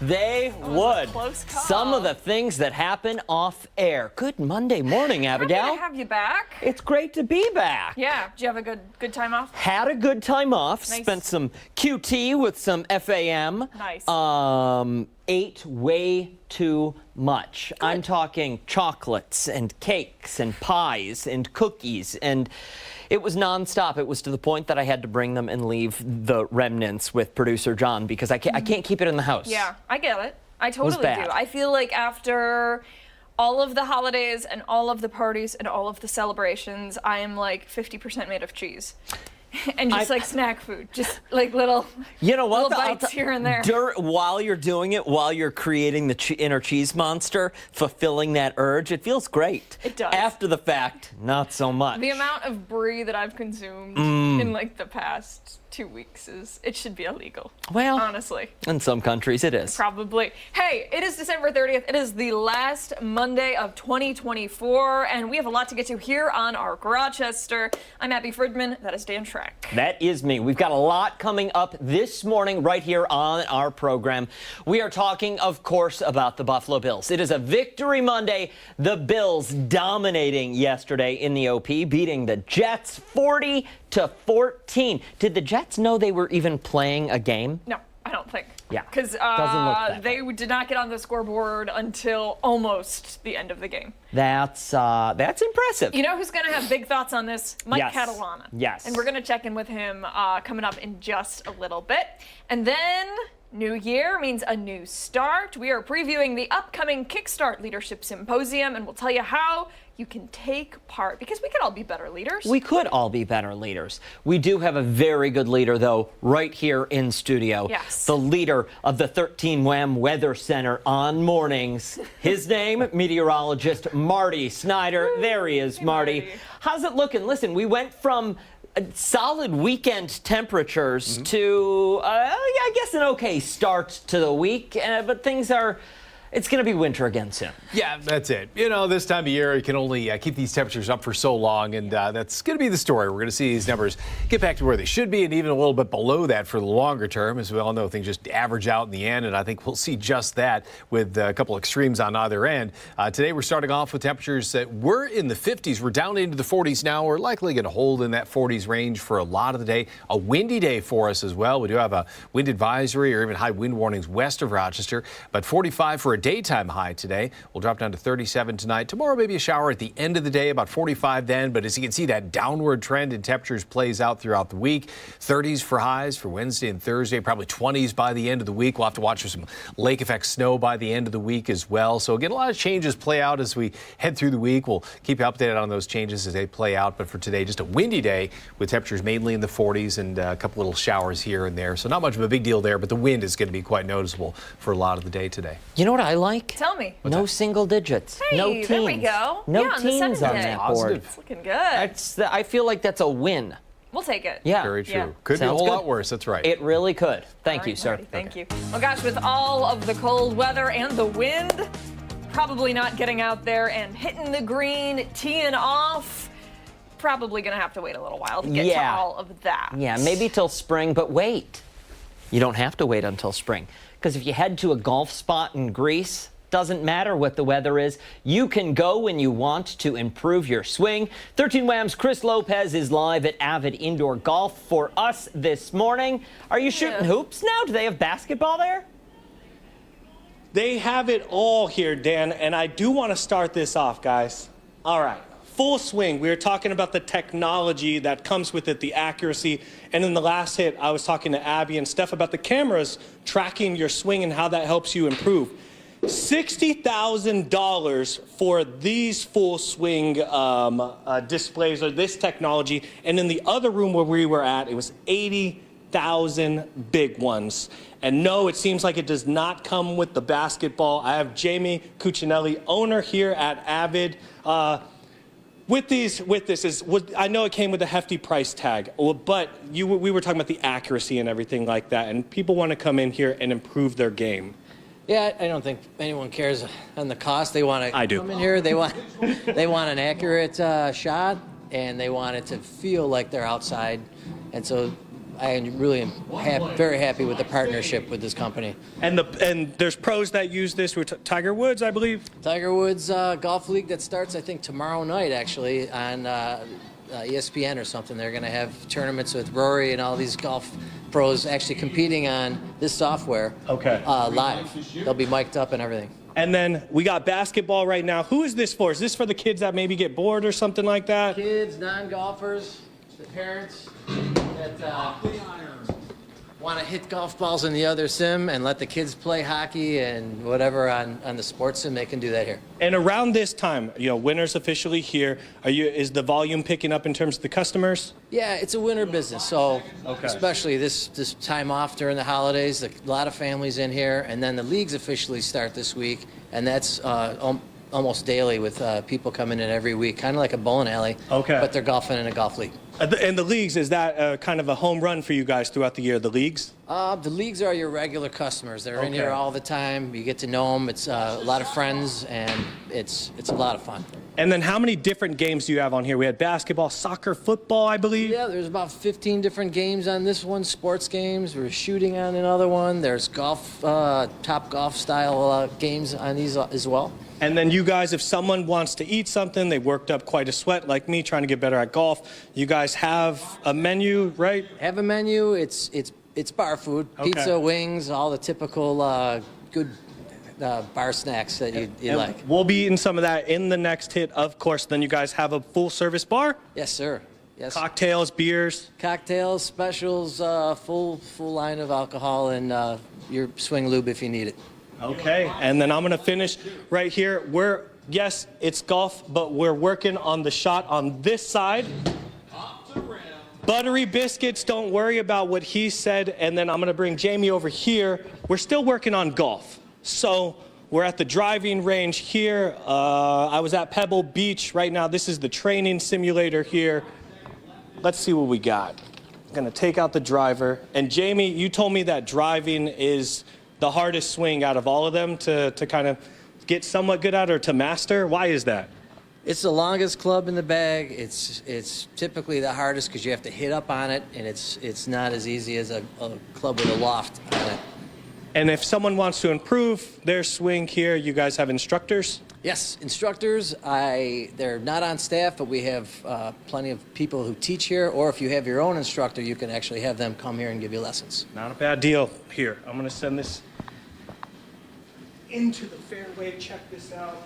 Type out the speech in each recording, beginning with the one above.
They would. Close call. Some of the things that happen off air. Good Monday morning, Abigail. Happy to have you back. It's great to be back. Yeah. Did you have a good time off? Had a good time off. Nice. Spent some QT with some FAM. Nice. Ate way too much. Good. I'm talking chocolates and cakes and pies and cookies, and it was nonstop. It was to the point that I had to bring them and leave the remnants with producer John because I can't keep it in the house. Yeah, I get it. I totally bad. do. I feel like after all of the holidays and all of the parties and all of the celebrations, I am like 50% made of cheese. And just like snack food, just like little, little bites here and there. While you're doing it, while you're creating the inner cheese monster, fulfilling that urge, it feels great. It does. After the fact, not so much. The amount of brie that I've consumed in like the past 2 weeks it should be illegal. Well, honestly. In some countries it is. Probably. Hey, it is December 30th. It is the last Monday of 2024, and we have a lot to get to here on our Rochester. I'm Abby Fridman. That is Dan Schreck. That is me. We've got a lot coming up this morning right here on our program. We are talking, of course, about the Buffalo Bills. It is a Victory Monday. The Bills dominating yesterday in the OP, beating the Jets 40-14. Did the Jets know they were even playing a game? No, I don't think. Yeah. Because they did not get on the scoreboard until almost the end of the game. That's impressive. You know who's going to have big thoughts on this? Mike Catalana. Yes. And we're going to check in with him coming up in just a little bit. And then new year means a new start. We are previewing the upcoming Kickstart Leadership Symposium, and we'll tell you how you can take part, because we could all be better leaders. We could all be better leaders. We do have a very good leader, though, right here in studio. Yes. The leader of the 13 WHAM Weather Center on mornings. His name, meteorologist Marty Snyder. There he is, Marty. How's it looking? Listen, we went from solid weekend temperatures to, I guess, an okay start to the week, but things are... It's going to be winter again soon. Yeah, that's it. You know, this time of year, you can only keep these temperatures up for so long, and that's going to be the story. We're going to see these numbers get back to where they should be and even a little bit below that for the longer term. As we all know, things just average out in the end, and I think we'll see just that with a couple extremes on either end. Today, we're starting off with temperatures that were in the 50s. We're down into the 40s now. We're likely going to hold in that 40s range for a lot of the day. A windy day for us as well. We do have a wind advisory or even high wind warnings west of Rochester, but 45 for a daytime high today. We'll drop down to 37 tonight. Tomorrow, maybe a shower at the end of the day, about 45 then. But as you can see, that downward trend in temperatures plays out throughout the week. 30s for highs for Wednesday and Thursday, probably 20s by the end of the week. We'll have to watch for some lake effect snow by the end of the week as well. So again, a lot of changes play out as we head through the week. We'll keep you updated on those changes as they play out. But for today, just a windy day with temperatures mainly in the 40s and a couple little showers here and there. So not much of a big deal there, but the wind is going to be quite noticeable for a lot of the day today. You know what I like? Tell me. No single digits. Hey, no teens. there we go. No Yeah, teens on that board. It's looking good. I feel like that's a win. We'll take it. Yeah. Very true. Yeah. Could be a Sounds whole good. lot worse. That's right. It really could. Thank All you, right, sir. Marty, thank you. Well, gosh, with all of the cold weather and the wind, probably not getting out there and hitting the green, teeing off. Probably going to have to wait a little while to get to all of that. Yeah, maybe till spring, but wait. You don't have to wait until spring. Because if you head to a golf spot in Greece, doesn't matter what the weather is. You can go when you want to improve your swing. 13 WHAM's Chris Lopez is live at Avid Indoor Golf for us this morning. Are you shooting hoops now? Do they have basketball there? They have it all here, Dan, and I do want to start this off, guys. All right, full swing. We were talking about the technology that comes with it, the accuracy, and in the last hit, I was talking to Abby and Steph about the cameras tracking your swing and how that helps you improve. $60,000 for these full swing displays or this technology, and in the other room where we were at, it was 80,000 big ones. And no, it seems like it does not come with the basketball. I have Jamie Cuccinelli, owner here at Avid. With this, I know it came with a hefty price tag, but we were talking about the accuracy and everything like that, and people want to come in here and improve their game. Yeah, I don't think anyone cares on the cost. They want to come in here. They want an accurate shot, and they want it to feel like they're outside. And so I am really very happy with the partnership with this company. And there's pros that use this with Tiger Woods, I believe. Tiger Woods Golf League that starts, I think, tomorrow night, actually, on ESPN or something. They're going to have tournaments with Rory and all these golf pros actually competing on this software live. They'll be mic'd up and everything. And then we got basketball right now. Who is this for? Is this for the kids that maybe get bored or something like that? Kids, non-golfers, the parents that want to hit golf balls in the other sim and let the kids play hockey and whatever on the sports sim, they can do that here. And around this time, winter's officially here. Is the volume picking up in terms of the customers? Yeah, it's a winter business, so especially this time off during the holidays, a lot of families in here, and then the leagues officially start this week, and that's almost daily with people coming in every week, kind of like a bowling alley, but they're golfing in a golf league. And the leagues, is that kind of a home run for you guys throughout the year, the leagues? The leagues are your regular customers. They're in here all the time. You get to know them. It's a lot of friends, and it's a lot of fun. And then how many different games do you have on here? We had basketball, soccer, football, I believe. Yeah, there's about 15 different games on this one, sports games. We're shooting on another one. There's golf, top golf style games on these as well. And then you guys, if someone wants to eat something, they worked up quite a sweat like me trying to get better at golf, you guys have a menu, right? Have a menu. It's bar food, pizza, wings, all the typical good bar snacks that you like. We'll be eating some of that in the next hit, of course. Then you guys have a full-service bar? Yes, sir. Yes. Cocktails, beers? Cocktails, specials, full line of alcohol, and your swing lube if you need it. Okay, and then I'm going to finish right here. Yes, it's golf, but we're working on the shot on this side. Buttery biscuits, don't worry about what he said. And then I'm going to bring Jamie over here. We're still working on golf. So we're at the driving range here. I was at Pebble Beach right now. This is the training simulator here. Let's see what we got. I'm going to take out the driver. And Jamie, you told me that driving is the hardest swing out of all of them to kind of get somewhat good at or to master. Why is that? It's the longest club in the bag. It's typically the hardest because you have to hit up on it, and it's not as easy as a club with a loft on it. And if someone wants to improve their swing here, you guys have instructors? Yes, instructors. They're not on staff, but we have plenty of people who teach here, or if you have your own instructor, you can actually have them come here and give you lessons. Not a bad deal. Here, I'm going to send this into the fairway. Check this out.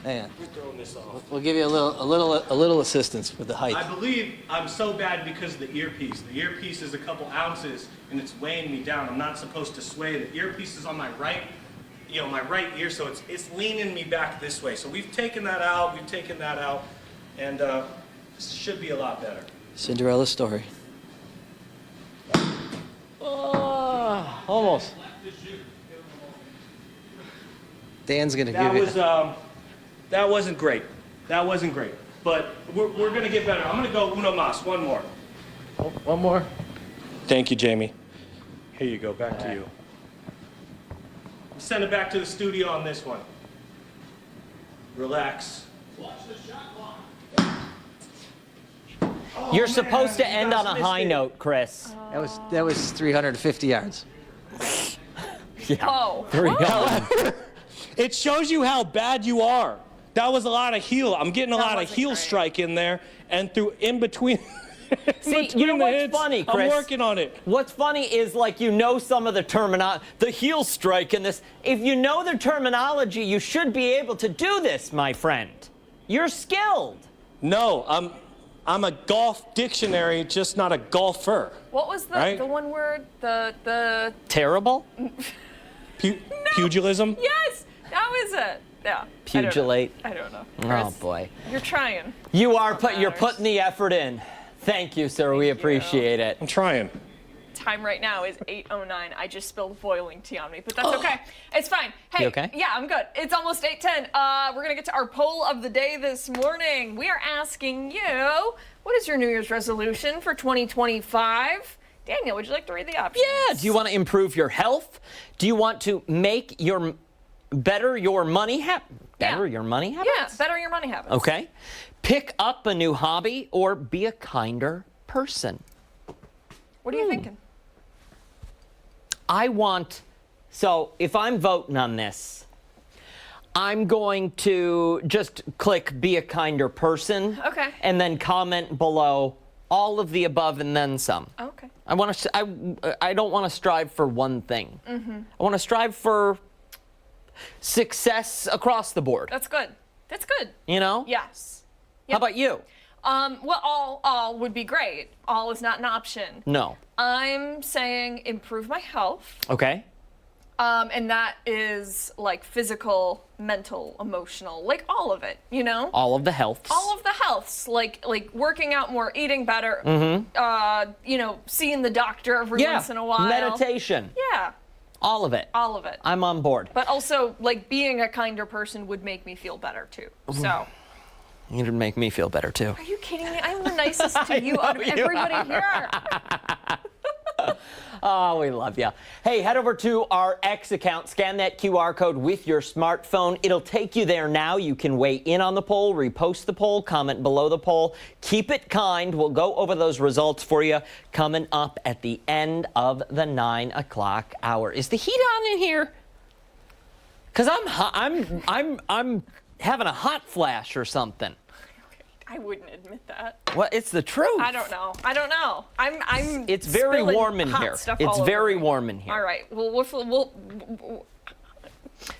Hang on. We're throwing this off. We'll give you a little assistance with the height. I believe I'm so bad because of the earpiece. The earpiece is a couple ounces, and it's weighing me down. I'm not supposed to sway. The earpiece is on my right, my right ear, so it's leaning me back this way. So we've taken that out. And this should be a lot better. Cinderella story. Oh, almost. Dan's gonna give you. That wasn't great. But we're gonna get better. I'm gonna go uno mas. One more. Oh, one more. Thank you, Jamie. Here you go. Back to you. Send it back to the studio on this one. Relax. Watch the shot clock. You're supposed to end on a high note, Chris. That was 350 yards. Yeah. Oh. 300. It shows you how bad you are. That was a lot of heel. I'm getting a lot of heel great. strike in there, and in between. See, you know what's funny, Chris? I'm working on it. What's funny is some of the terminology, the heel strike in this. If you know the terminology, you should be able to do this, my friend. You're skilled. No, I'm a golf dictionary, just not a golfer. What was the one word? The Terrible? Pugilism? Yes, that was it. Yeah. Pugilate. I don't know. Oh Chris, boy. You're trying. You're putting the effort in. Thank you, sir. We appreciate it. I'm trying. Time right now is 8:09. I just spilled boiling tea on me, but that's okay. It's fine. Hey, You okay? Yeah, I'm good. It's almost 8:10. We're gonna get to our poll of the day this morning. We are asking you, what is your New Year's resolution for 2025? Daniel, would you like to read the options? Yeah. Do you want to improve your health? Do you want to make better your money habits? Yeah, better your money habits. Okay. Pick up a new hobby or be a kinder person. What are you thinking? So if I'm voting on this, I'm going to just click be a kinder person. Okay. And then comment below all of the above and then some. Okay. I don't want to strive for one thing. I want to strive for success across the board. That's good. That's good. You know? Yes. How about you? Well, all would be great. All is not an option. No. I'm saying improve my health. Okay. And that is like physical, mental, emotional, like all of it, you know? All of the healths. All of the healths, like working out more, eating better, you know, seeing the doctor every once in a while. Meditation. Yeah. All of it. All of it. I'm on board. But also, like, being a kinder person would make me feel better, too. So. You'd make me feel better, too. Are you kidding me? I'm the nicest to you out of everybody here. Oh, we love you. Hey, head over to our X account. Scan that QR code with your smartphone. It'll take you there now. You can weigh in on the poll, repost the poll, comment below the poll. Keep it kind. We'll go over those results for you coming up at the end of the 9 o'clock hour. Is the heat on in here? Because I'm having a hot flash or something. I wouldn't admit that. Well, it's the truth. I don't know. I'm. It's very spilling warm in hot here. stuff It's all over very me. warm in here. All right. Well, we'll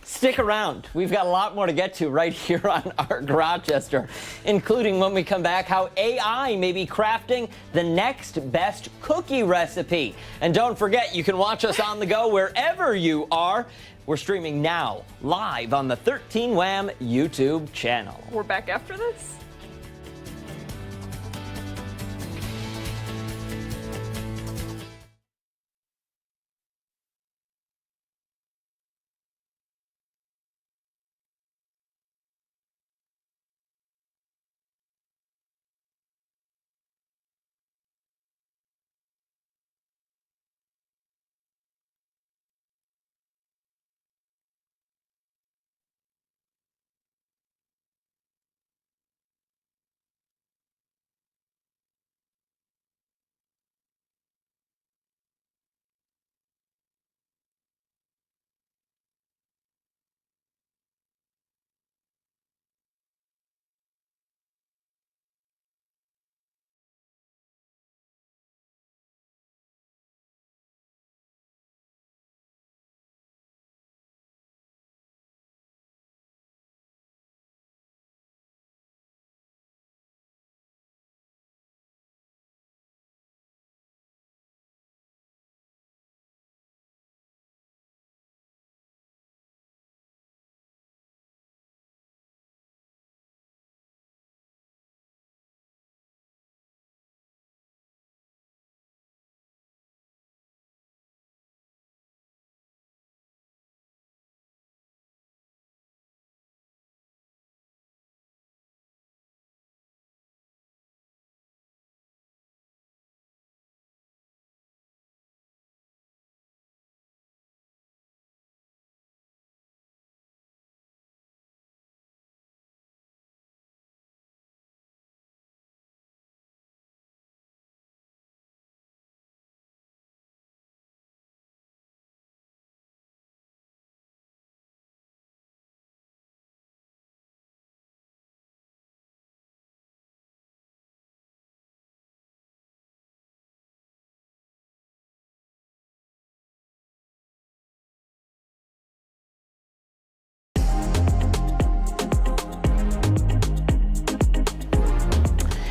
Stick around. We've got a lot more to get to right here on Arc Rochester, including when we come back, how AI may be crafting the next best cookie recipe. And don't forget, you can watch us on the go wherever you are. We're streaming now, live on the 13 Wham YouTube channel. We're back after this.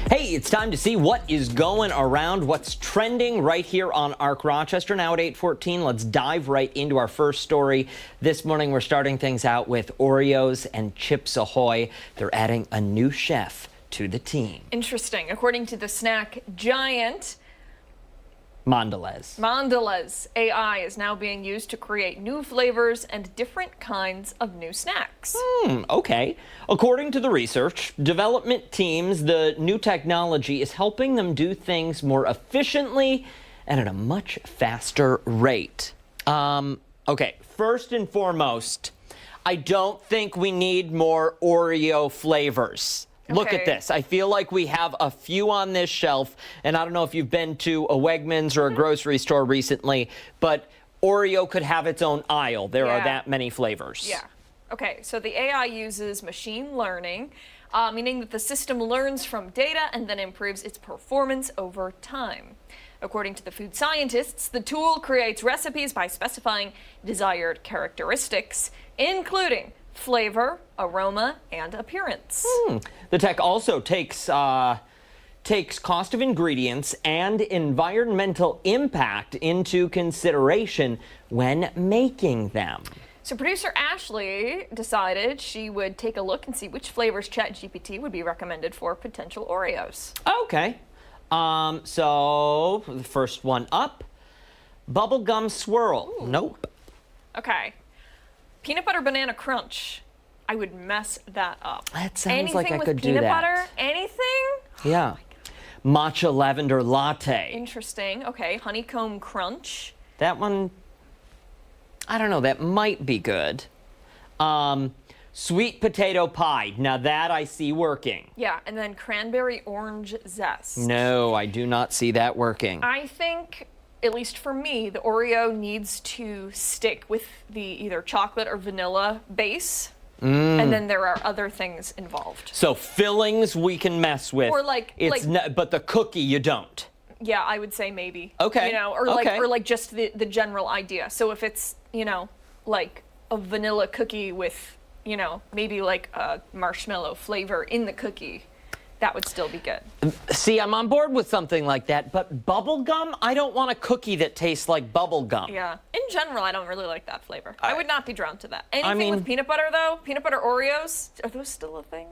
Hey, it's time to see what is going around, what's trending right here on Arc Rochester. Now at 8:14, let's dive right into our first story. This morning, we're starting things out with Oreos and Chips Ahoy. They're adding a new chef to the team. Interesting. According to the snack giant, Mondelez AI is now being used to create new flavors and different kinds of new snacks. Okay. According to the research, development teams, the new technology is helping them do things more efficiently and at a much faster rate. Okay, first and foremost, I don't think we need more Oreo flavors. Look Okay. at this. I feel like we have a few on this shelf, and I don't know if you've been to a Wegmans or a grocery store recently, but Oreo could have its own aisle. There are Yeah. that many flavors. Yeah. Okay, so the AI uses machine learning, meaning that the system learns from data and then improves its performance over time. According to the food scientists, the tool creates recipes by specifying desired characteristics, including flavor, aroma, and appearance. The tech also takes cost of ingredients and environmental impact into consideration when making them. So producer Ashley decided she would take a look and see which flavors ChatGPT would be recommended for potential Oreos. Okay. So the first one up, bubblegum swirl. Nope. Okay. Peanut butter banana crunch. I would mess that up. That sounds Anything like I with could do peanut that. butter? Anything? Yeah. Matcha lavender latte. Interesting. Okay. Honeycomb crunch. That one, I don't know, that might be good. Sweet potato pie. Now that I see working. Yeah. And then cranberry orange zest. No, I do not see that working. I think, at least for me, the Oreo needs to stick with the either chocolate or vanilla base. And then there are other things involved. So fillings we can mess with. Or like- but the cookie you don't. Yeah, I would say maybe. Okay, You know, or okay. like just the general idea. So if it's, you know, like a vanilla cookie with, you know, maybe like a marshmallow flavor in the cookie, that would still be good. See, I'm on board with something like that, but bubble gum, I don't want a cookie that tastes like bubble gum. Yeah. In general, I don't really like that flavor. I would not be drawn to that. Anything mean- with peanut butter though, peanut butter Oreos, are those still a thing?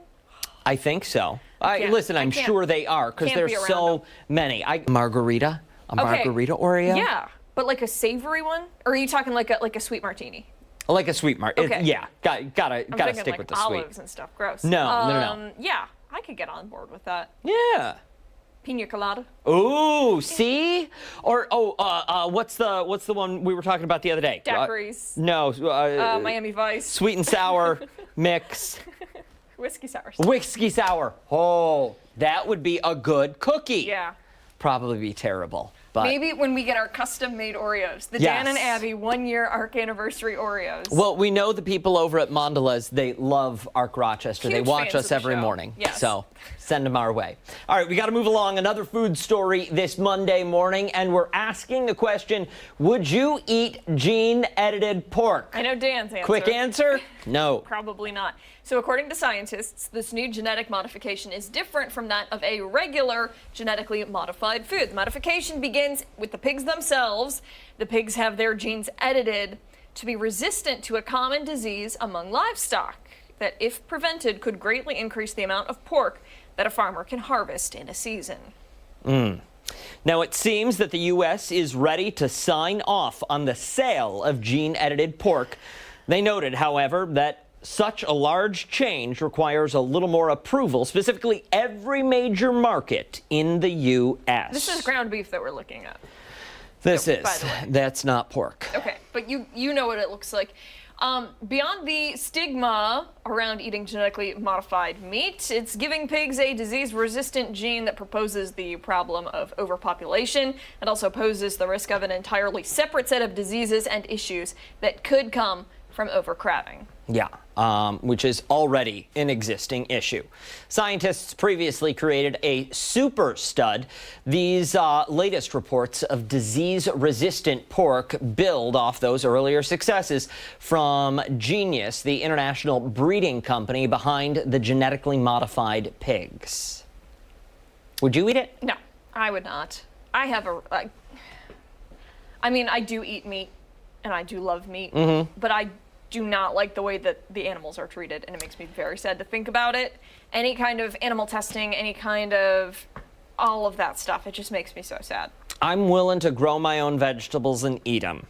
I think so. can't- Listen, I I'm can't- sure they are because can't there's be around so them. many. Margarita, a Okay. margarita Oreo. Yeah. But like a savory one? Or are you talking like a sweet martini? Like a sweet Okay. Yeah, gotta I'm thinking stick like with the sweet. olives and stuff. Gross. No. Yeah, I could get on board with that. Yeah. Pina colada. Ooh, see? Or what's the one we were talking about the other day? Daiquiris. No. Miami Vice. Sweet and sour mix. Whiskey sour. Whiskey sour. Oh, that would be a good cookie. Yeah. Probably be terrible, but Maybe when we get our custom-made Oreos, the Yes. Dan and Abby 1-year Arc Anniversary Oreos. well, we know the people over at Mondelez, they love Arc Rochester. They Huge watch fans us of the every show. morning. Yes. So send them our way. All right, we got to move along. Another food story this Monday morning, and we're asking the question, would you eat gene-edited pork? I know Dan's answer. Quick answer? No. Probably not. So according to scientists, this new genetic modification is different from that of a regular genetically modified food. The modification begins with the pigs themselves. The pigs have their genes edited to be resistant to a common disease among livestock that, if prevented, could greatly increase the amount of pork that a farmer can harvest in a season. Now, it seems that the U.S. is ready to sign off on the sale of gene-edited pork. They noted, however, that such a large change requires a little more approval, specifically every major market in the U.S. This is ground beef that we're looking at. This by is. the way. That's not pork. Okay, but you know what it looks like. Beyond the stigma around eating genetically modified meat, it's giving pigs a disease-resistant gene that proposes the problem of overpopulation. It also poses the risk of an entirely separate set of diseases and issues that could come from overcrowding. Yeah, which is already an existing issue. Scientists previously created a super stud. These latest reports of disease-resistant pork build off those earlier successes from Genius, the international breeding company behind the genetically modified pigs. Would you eat it? No, I would not. I do eat meat, and I do love meat, but I do not like the way that the animals are treated, and it makes me very sad to think about it. Any kind of animal testing, any kind of all of that stuff, it just makes me so sad. I'm willing to grow my own vegetables and eat them.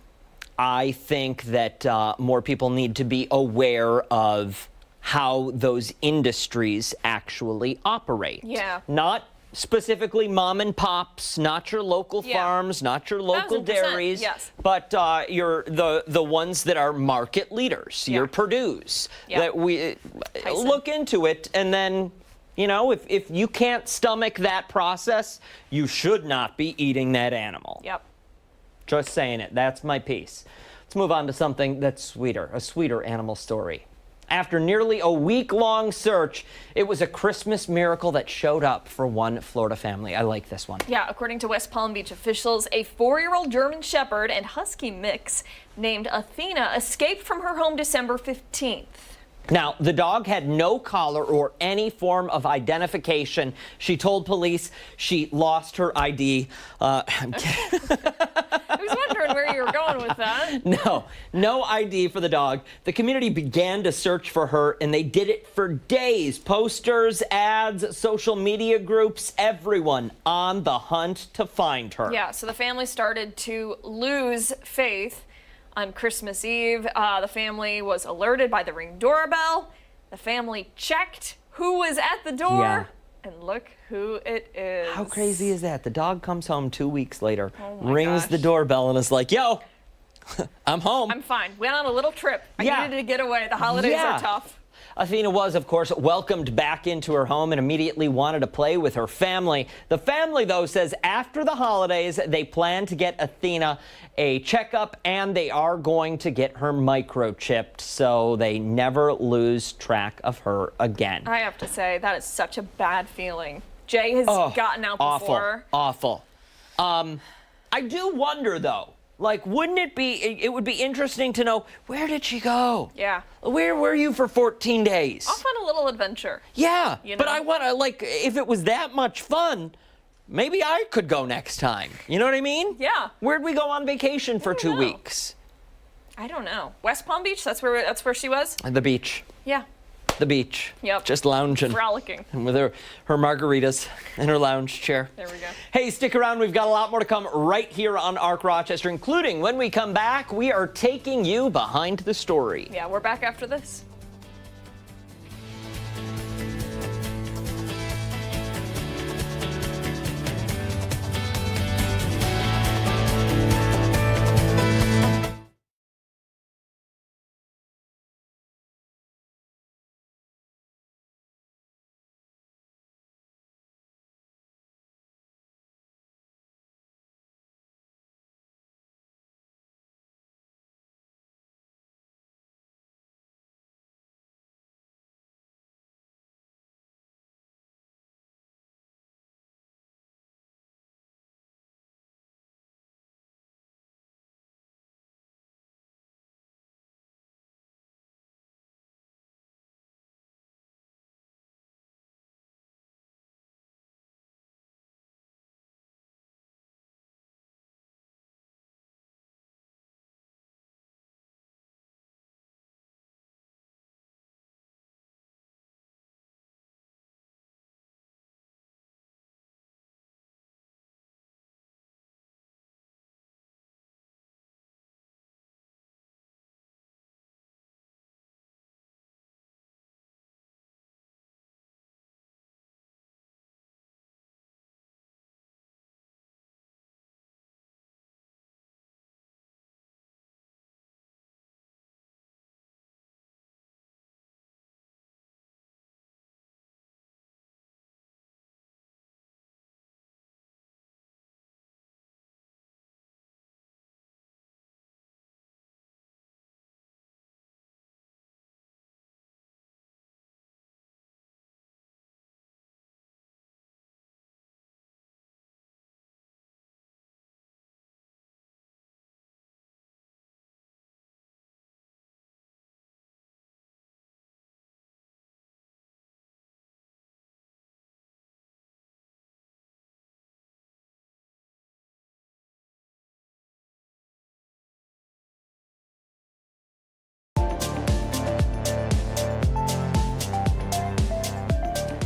I think that more people need to be aware of how those industries actually operate. Yeah. Not specifically mom and pops, not your local Yeah. farms, not your local 1000%, dairies, yes. but you're the ones that are market leaders, Yeah. your Purdue's. Yeah. That we Tyson. look into it and then You know, if you can't stomach that process, you should not be eating that animal. Yep. Just saying it. That's my piece. Let's move on to something that's sweeter, a sweeter animal story. After nearly a week-long search, it was a Christmas miracle that showed up for one Florida family. I like this one. Yeah, according to West Palm Beach officials, a 4-year-old German Shepherd and Husky mix named Athena escaped from her home December 15th. Now, the dog had no collar or any form of identification. She told police she lost her ID. I'm kidding. I was wondering where you were going with that. No ID for the dog. The community began to search for her, and they did it for days. Posters, ads, social media groups, everyone on the hunt to find her. Yeah, so the family started to lose faith. On Christmas Eve, the family was alerted by the Ring doorbell. The family checked who was at the door. Yeah. And look who it is. How crazy is that? The dog comes home 2 weeks later, Oh my rings gosh. the doorbell, and is like, yo, I'm home. I'm fine. Went on a little trip. I Yeah. needed to get away. The holidays Yeah. are tough. Athena was, of course, welcomed back into her home and immediately wanted to play with her family. The family, though, says after the holidays, they plan to get Athena a checkup and they are going to get her microchipped so they never lose track of her again. I have to say, that is such a bad feeling. Jay has gotten out before. Awful. I do wonder, though, like, wouldn't it be, it would be interesting to know, where did she go? Yeah. Where were you for 14 days? Off on a little adventure. Yeah, You but know? I want to, like, if it was that much fun, maybe I could go next time. You know what I mean? Yeah. Where'd we go on vacation for 2 know. weeks? I don't know. West Palm Beach? That's where she was? The beach. Yeah. The beach. Yep. Just lounging. Frolicking. With her margaritas in her lounge chair. There we go. Hey, stick around. We've got a lot more to come right here on ARC Rochester, including when we come back, we are taking you behind the story. Yeah, we're back after this.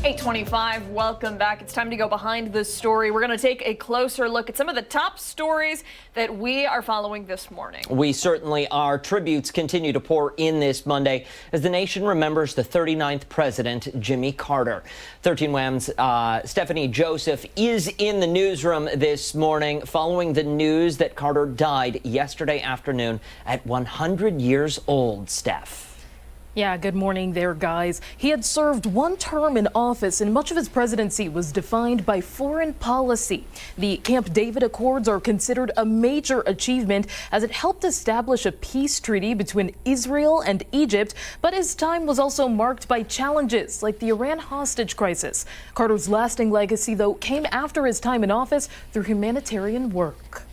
.25, welcome back. It's time to go behind the story. We're going to take a closer look at some of the top stories that we are following this morning. We certainly are. Tributes continue to pour in this Monday as the nation remembers the 39th president, Jimmy Carter. 13 Wham's Stephanie Joseph is in the newsroom this morning following the news that Carter died yesterday afternoon at 100 years old, Steph. Yeah, good morning there, guys. He had served one term in office, and much of his presidency was defined by foreign policy. The Camp David Accords are considered a major achievement as it helped establish a peace treaty between Israel and Egypt, but his time was also marked by challenges like the Iran hostage crisis. Carter's lasting legacy, though, came after his time in office through humanitarian work.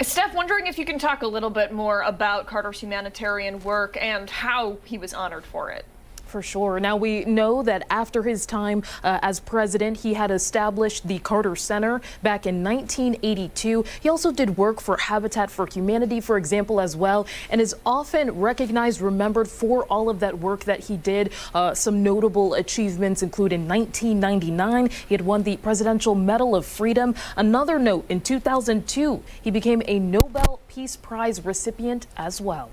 Steph, wondering if you can talk a little bit more about Carter's humanitarian work and how he was honored for it. For sure. Now, we know that after his time as president, he had established the Carter Center back in 1982. He also did work for Habitat for Humanity, for example, as well, and is often recognized, remembered for all of that work that he did. Some notable achievements include in 1999, he had won the Presidential Medal of Freedom. Another note, in 2002, he became a Nobel Peace Prize recipient as well.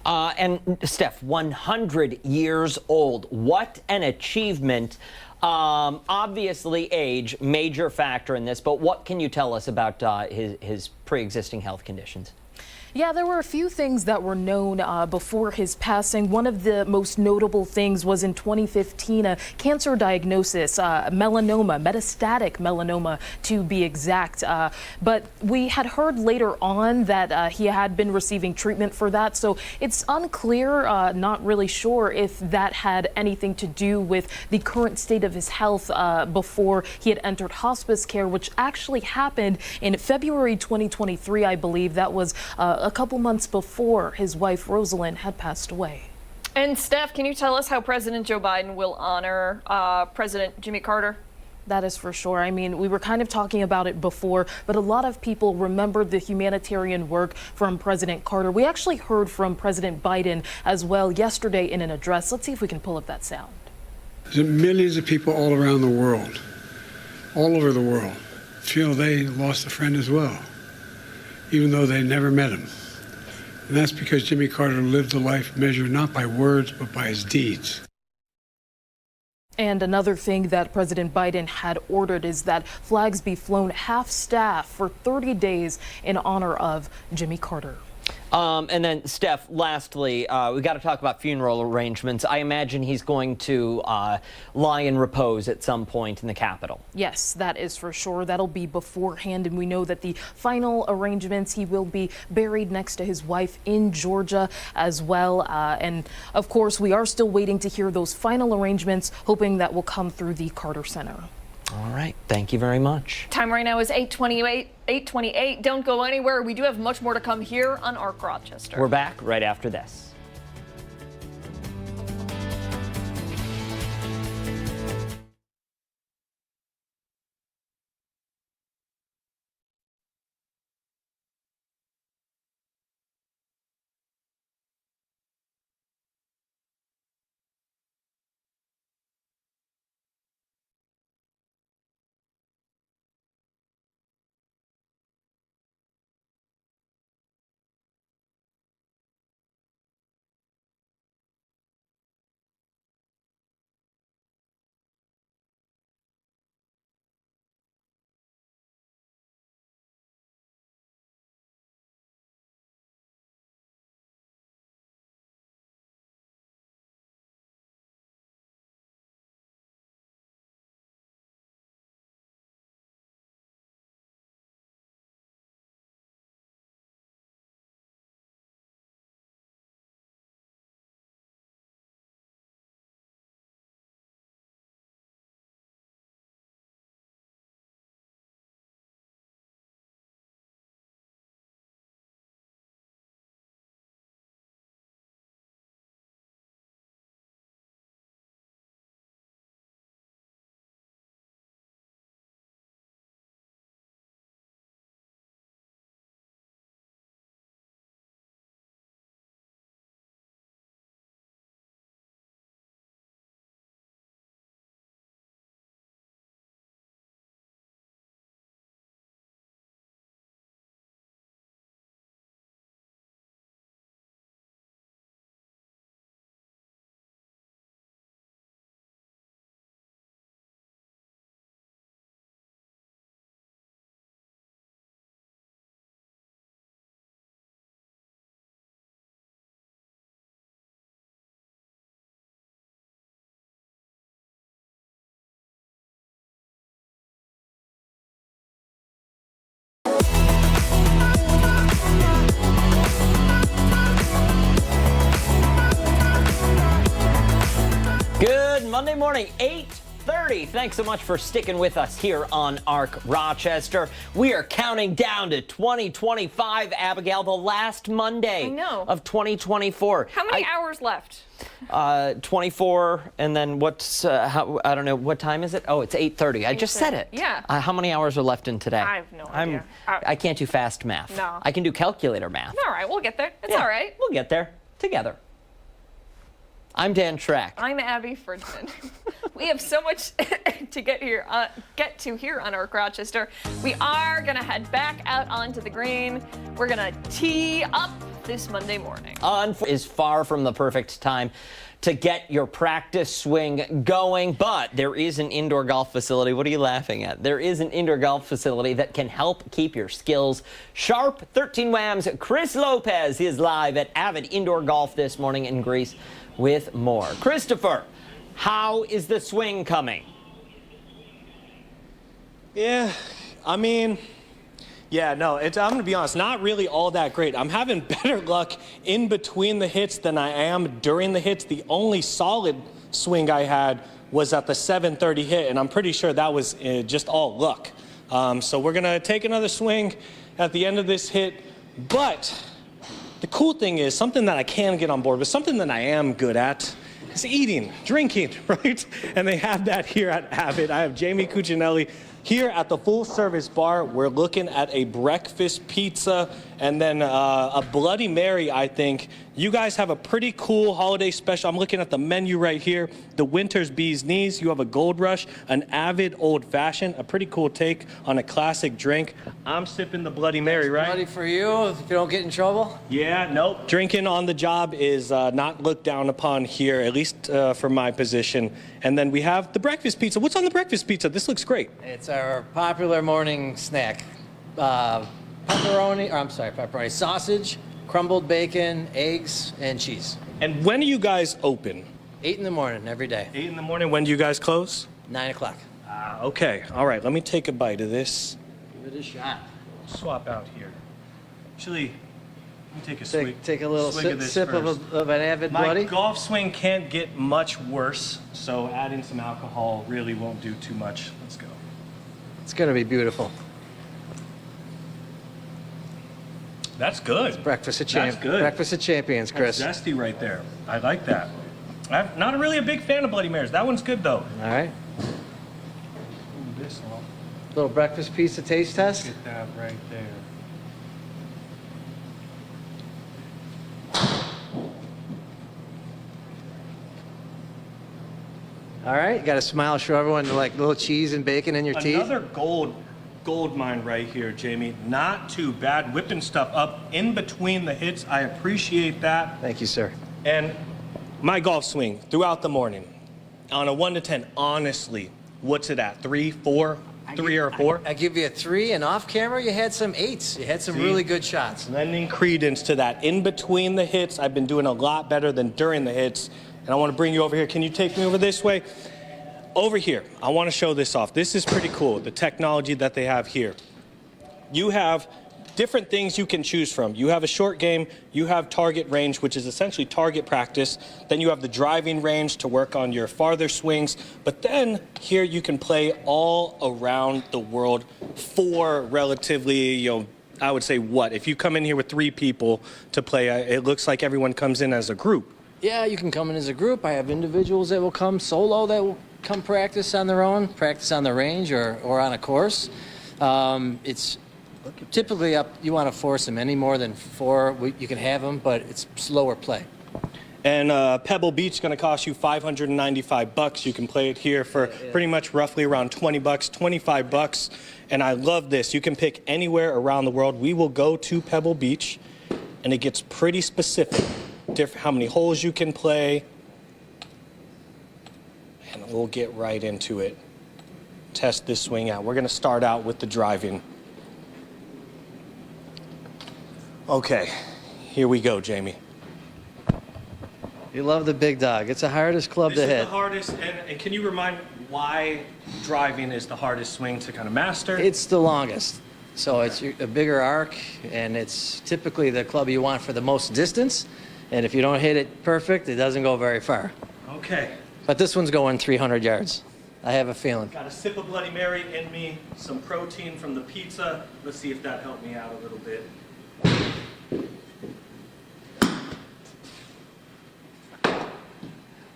And Steph, 100 years old. What an achievement. Obviously, age, major factor in this, but what can you tell us about his pre-existing health conditions? Yeah, there were a few things that were known before his passing. One of the most notable things was in 2015, a cancer diagnosis, melanoma, metastatic melanoma to be exact. But we had heard later on that he had been receiving treatment for that. So it's unclear, not really sure if that had anything to do with the current state of his health before he had entered hospice care, which actually happened in February 2023, I believe. That was a couple months before his wife Rosalind had passed away. And Steph, can you tell us how President Joe Biden will honor President Jimmy Carter? That is for sure. I mean, we were kind of talking about it before, but a lot of people remembered the humanitarian work from President Carter. We actually heard from President Biden as well yesterday in an address. Let's see if we can pull up that sound. There's millions of people all around the world, all over the world, feel they lost a friend as well, even though they never met him. And that's because Jimmy Carter lived a life measured not by words, but by his deeds. And another thing that President Biden had ordered is that flags be flown half-staff for 30 days in honor of Jimmy Carter. And then, Steph, lastly, we got to talk about funeral arrangements. I imagine he's going to lie in repose at some point in the Capitol. Yes, that is for sure. That'll be beforehand, and we know that the final arrangements, he will be buried next to his wife in Georgia as well. And of course, we are still waiting to hear those final arrangements, hoping that will come through the Carter Center. All right. Thank you very much. Time right now is 8:28. Don't go anywhere. We do have much more to come here on ARC Rochester. We're back right after this. Monday morning, 8:30. Thanks so much for sticking with us here on ARC Rochester. We are counting down to 2025, Abigail, the last Monday of 2024. How many hours left? 24, and then I don't know, what time is it? Oh, it's 8:30. I just said it. Yeah. How many hours are left in today? I have no idea. I can't do fast math. No. I can do calculator math. All right, we'll get there. It's Yeah, all right. We'll get there together. I'm Dan Schrack. I'm Abby Ferdinand. We have so much to get to here on ARC Rochester. We are gonna head back out onto the green. We're gonna tee up this Monday morning. Is far from the perfect time to get your practice swing going, but there is an indoor golf facility. What are you laughing at? There is an indoor golf facility that can help keep your skills sharp. 13 Wham's Chris Lopez is live at Avid Indoor Golf this morning in Greece with more. Christopher, how is the swing coming? Yeah, I mean, yeah, no, I'm going to be honest, not really all that great. I'm having better luck in between the hits than I am during the hits. The only solid swing I had was at the 7:30 hit, and I'm pretty sure that was just all luck. So we're going to take another swing at the end of this hit, but the cool thing is, something that I can get on board with, something that I am good at, is eating, drinking, right? And they have that here at Avid. I have Jamie Cuccinelli here at the full-service bar. We're looking at a breakfast pizza and then a Bloody Mary, I think. You guys have a pretty cool holiday special. I'm looking at the menu right here. The Winter's Bee's Knees. You have a Gold Rush, an Avid Old Fashioned, a pretty cool take on a classic drink. I'm sipping the Bloody Mary, right? Bloody for you, if you don't get in trouble. Yeah, nope. Drinking on the job is not looked down upon here, at least for my position. And then we have the breakfast pizza. What's on the breakfast pizza? This looks great. It's our popular morning snack. Pepperoni, sausage, crumbled bacon, eggs, and cheese. And when are you guys open? 8 in the morning every day. 8 in the morning. When do you guys close? 9 o'clock. Okay. All right. Let me take a bite of this. Give it a shot. Swap out here. Actually, let me take a Take a little swig of this sip first. of an Avid My Bloody. golf swing can't get much worse, so adding some alcohol really won't do too much. Let's go. It's going to be beautiful. That's good. Breakfast of That's champions. good. Breakfast of champions, Chris. That's zesty right there. I like that. I'm not really a big fan of Bloody Marys. That one's good, though. All right. Ooh, this one. Little breakfast pizza taste test. Get that right there. All right. You got to smile, show everyone like little cheese and bacon in your teeth. Another gold mine right here, Jamie. Not too bad. Whipping stuff up in between the hits. I appreciate that. Thank you, sir. And my golf swing throughout the morning, on a 1 to 10, honestly, what's it at? 3, 4? 3 or 4? I give you a 3, and off camera you had some 8s. You had some really good shots. Lending credence to that. In between the hits, I've been doing a lot better than during the hits. And I want to bring you over here. Can you take me over this way? Over here, I want to show this off. This is pretty cool, the technology that they have here. You have different things you can choose from. You have a short game, you have target range, which is essentially target practice. Then you have the driving range to work on your farther swings. But then here you can play all around the world for relatively, I would say what? If you come in here with 3 people to play, it looks like everyone comes in as a group. Yeah, you can come in as a group. I have individuals that will come solo that will come practice on their own, practice on the range or on a course. It's typically up, you want to force them. Any more than 4, you can have them, but it's slower play. And Pebble Beach is going to cost you $595. You can play it here for pretty much roughly around $20, $25. And I love this. You can pick anywhere around the world. We will go to Pebble Beach, and it gets pretty specific. How many holes you can play. And we'll get right into it. Test this swing out. We're going to start out with the driving. Okay, here we go, Jamie. You love the big dog. It's the hardest club to hit. This is the hardest, and can you remind why driving is the hardest swing to kind of master? It's the longest. So it's a bigger arc, and it's typically the club you want for the most distance. And if you don't hit it perfect, it doesn't go very far. Okay, But this one's going 300 yards. I have a feeling. Got a sip of Bloody Mary in me, some protein from the pizza. Let's see if that helped me out a little bit.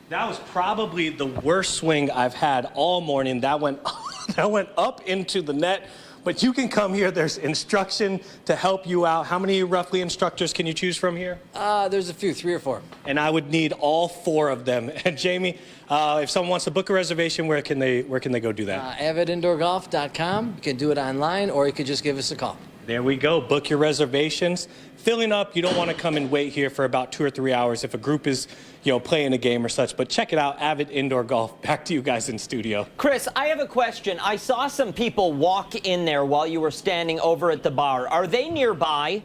That was probably the worst swing I've had all morning. That went up into the net. But you can come here. There's instruction to help you out. How many roughly instructors can you choose from here? There's a few, 3 or 4. And I would need all 4 of them. And Jamie, if someone wants to book a reservation, where can they go do that? Avidindoorgolf.com. You can do it online, or you can just give us a call. There we go. Book your reservations. Filling up. You don't want to come and wait here for about 2 or 3 hours if a group is, playing a game or such. But check it out, Avid Indoor Golf. Back to you guys in studio. Chris, I have a question. I saw some people walk in there while you were standing over at the bar. Are they nearby?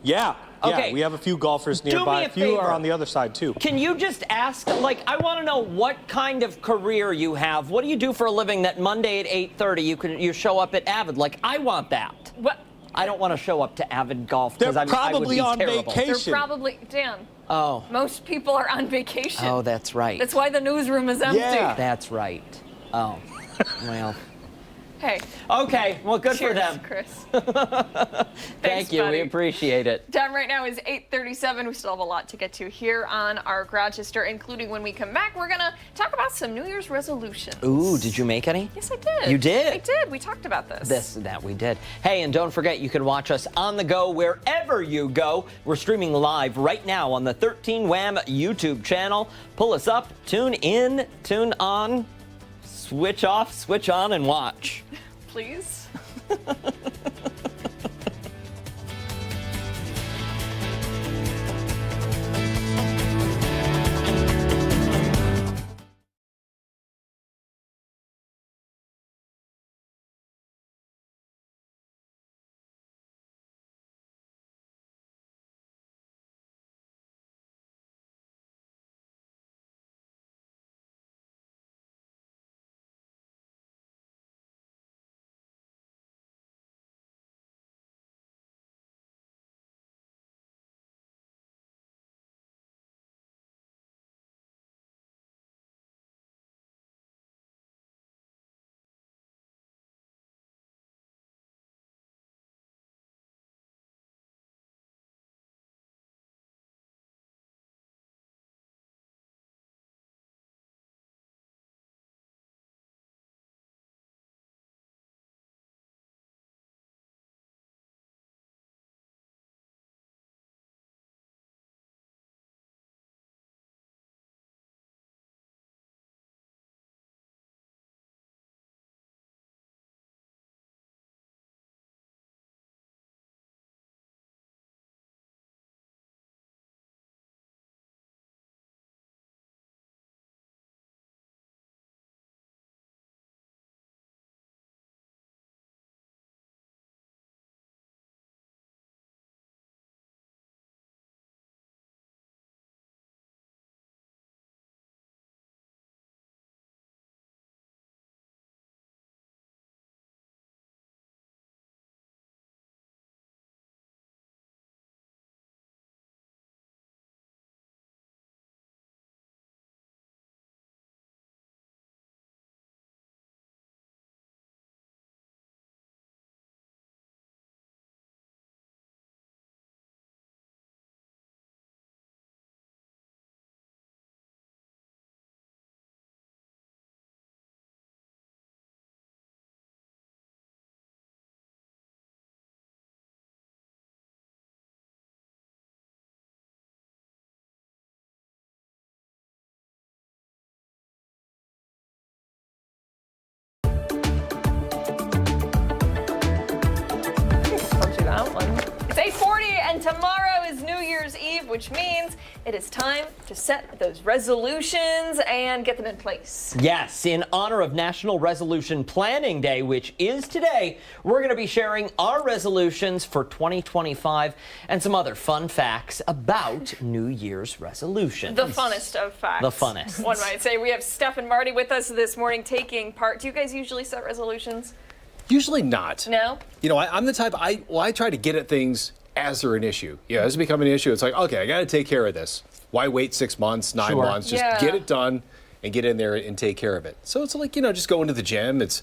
Yeah. Okay. Yeah, we have a few golfers Do me nearby. a A few favor. are on the other side, too. Can you just ask, I want to know what kind of career you have. What do you do for a living that Monday at 8:30 you show up at Avid? I want that. What? I don't want to show up to Avid Golf They're because I would be probably on terrible. They're vacation. probably, Dan, Oh. most people are on vacation. Oh, that's right. That's why the newsroom is empty. Yeah. That's right. Oh. Well. Hey, Okay. Well, good cheers, for them. Chris. Thank you. buddy. We appreciate it. Time right now is 8:37. We still have a lot to get to here on our Rochester, including when we come back, we're going to talk about some New Year's resolutions. Ooh, did you make any? Yes, I did. You did? I did. We talked about this. That we did. Hey, and don't forget, you can watch us on the go wherever you go. We're streaming live right now on the 13 Wham YouTube channel. Pull us up, tune in, tune on, switch off, switch on, and watch. Please. It's 8:40 and tomorrow is New Year's Eve, which means it is time to set those resolutions and get them in place. Yes, in honor of National Resolution Planning Day, which is today, we're going to be sharing our resolutions for 2025 and some other fun facts about New Year's resolutions. The funnest of facts. The funnest. One might say. We have Steph and Marty with us this morning taking part. Do you guys usually set resolutions? Usually not. No? I'm the type, I try to get at things as they're an issue. Yeah, as it become an issue, it's like, okay, I got to take care of this. Why wait 6 months, 9 Sure. months? Just Yeah. get it done and get in there and take care of it. So it's like, just going to the gym. It's,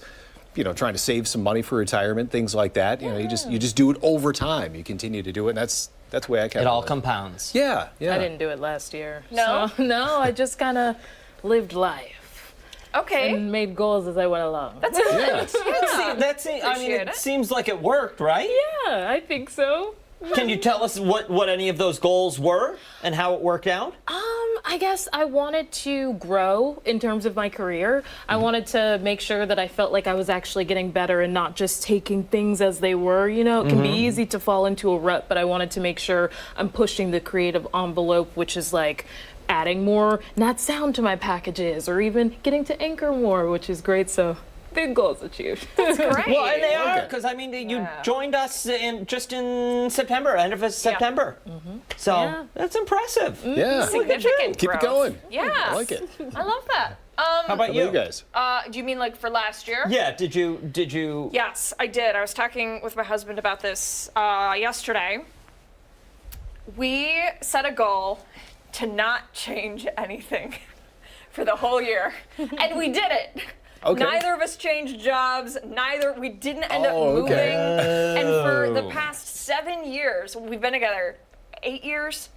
trying to save some money for retirement, things like that. You just do it over time. You continue to do it, and that's the way I kind It of all live. compounds. Yeah. I didn't do it last year. No? So, no, I just kind of lived life Okay. and made goals as I went along. That's good. Yeah. I mean, Appreciate it it. seems like it worked, right? Yeah, I think so. Can you tell us what any of those goals were and how it worked out? I guess I wanted to grow in terms of my career. I wanted to make sure that I felt like I was actually getting better and not just taking things as they were. It can be easy to fall into a rut, but I wanted to make sure I'm pushing the creative envelope, which is like adding more not sound to my packages or even getting to anchor more, which is great. So big goals achieved. That's great. Well, and they are, Okay. because I mean, you Yeah. joined us in September, end of September. So Yeah. that's impressive. Yeah. Significant Keep it growth. going. Yeah. I like it. I love that. How about How about you? you guys? Do you mean like for last year? Yeah. Did you? Yes, I did. I was talking with my husband about this yesterday. We set a goal to not change anything for the whole year, and we did it. Okay. Neither of us changed jobs. We didn't end up Oh, moving. okay. And for the past 7 years, we've been together 8 years.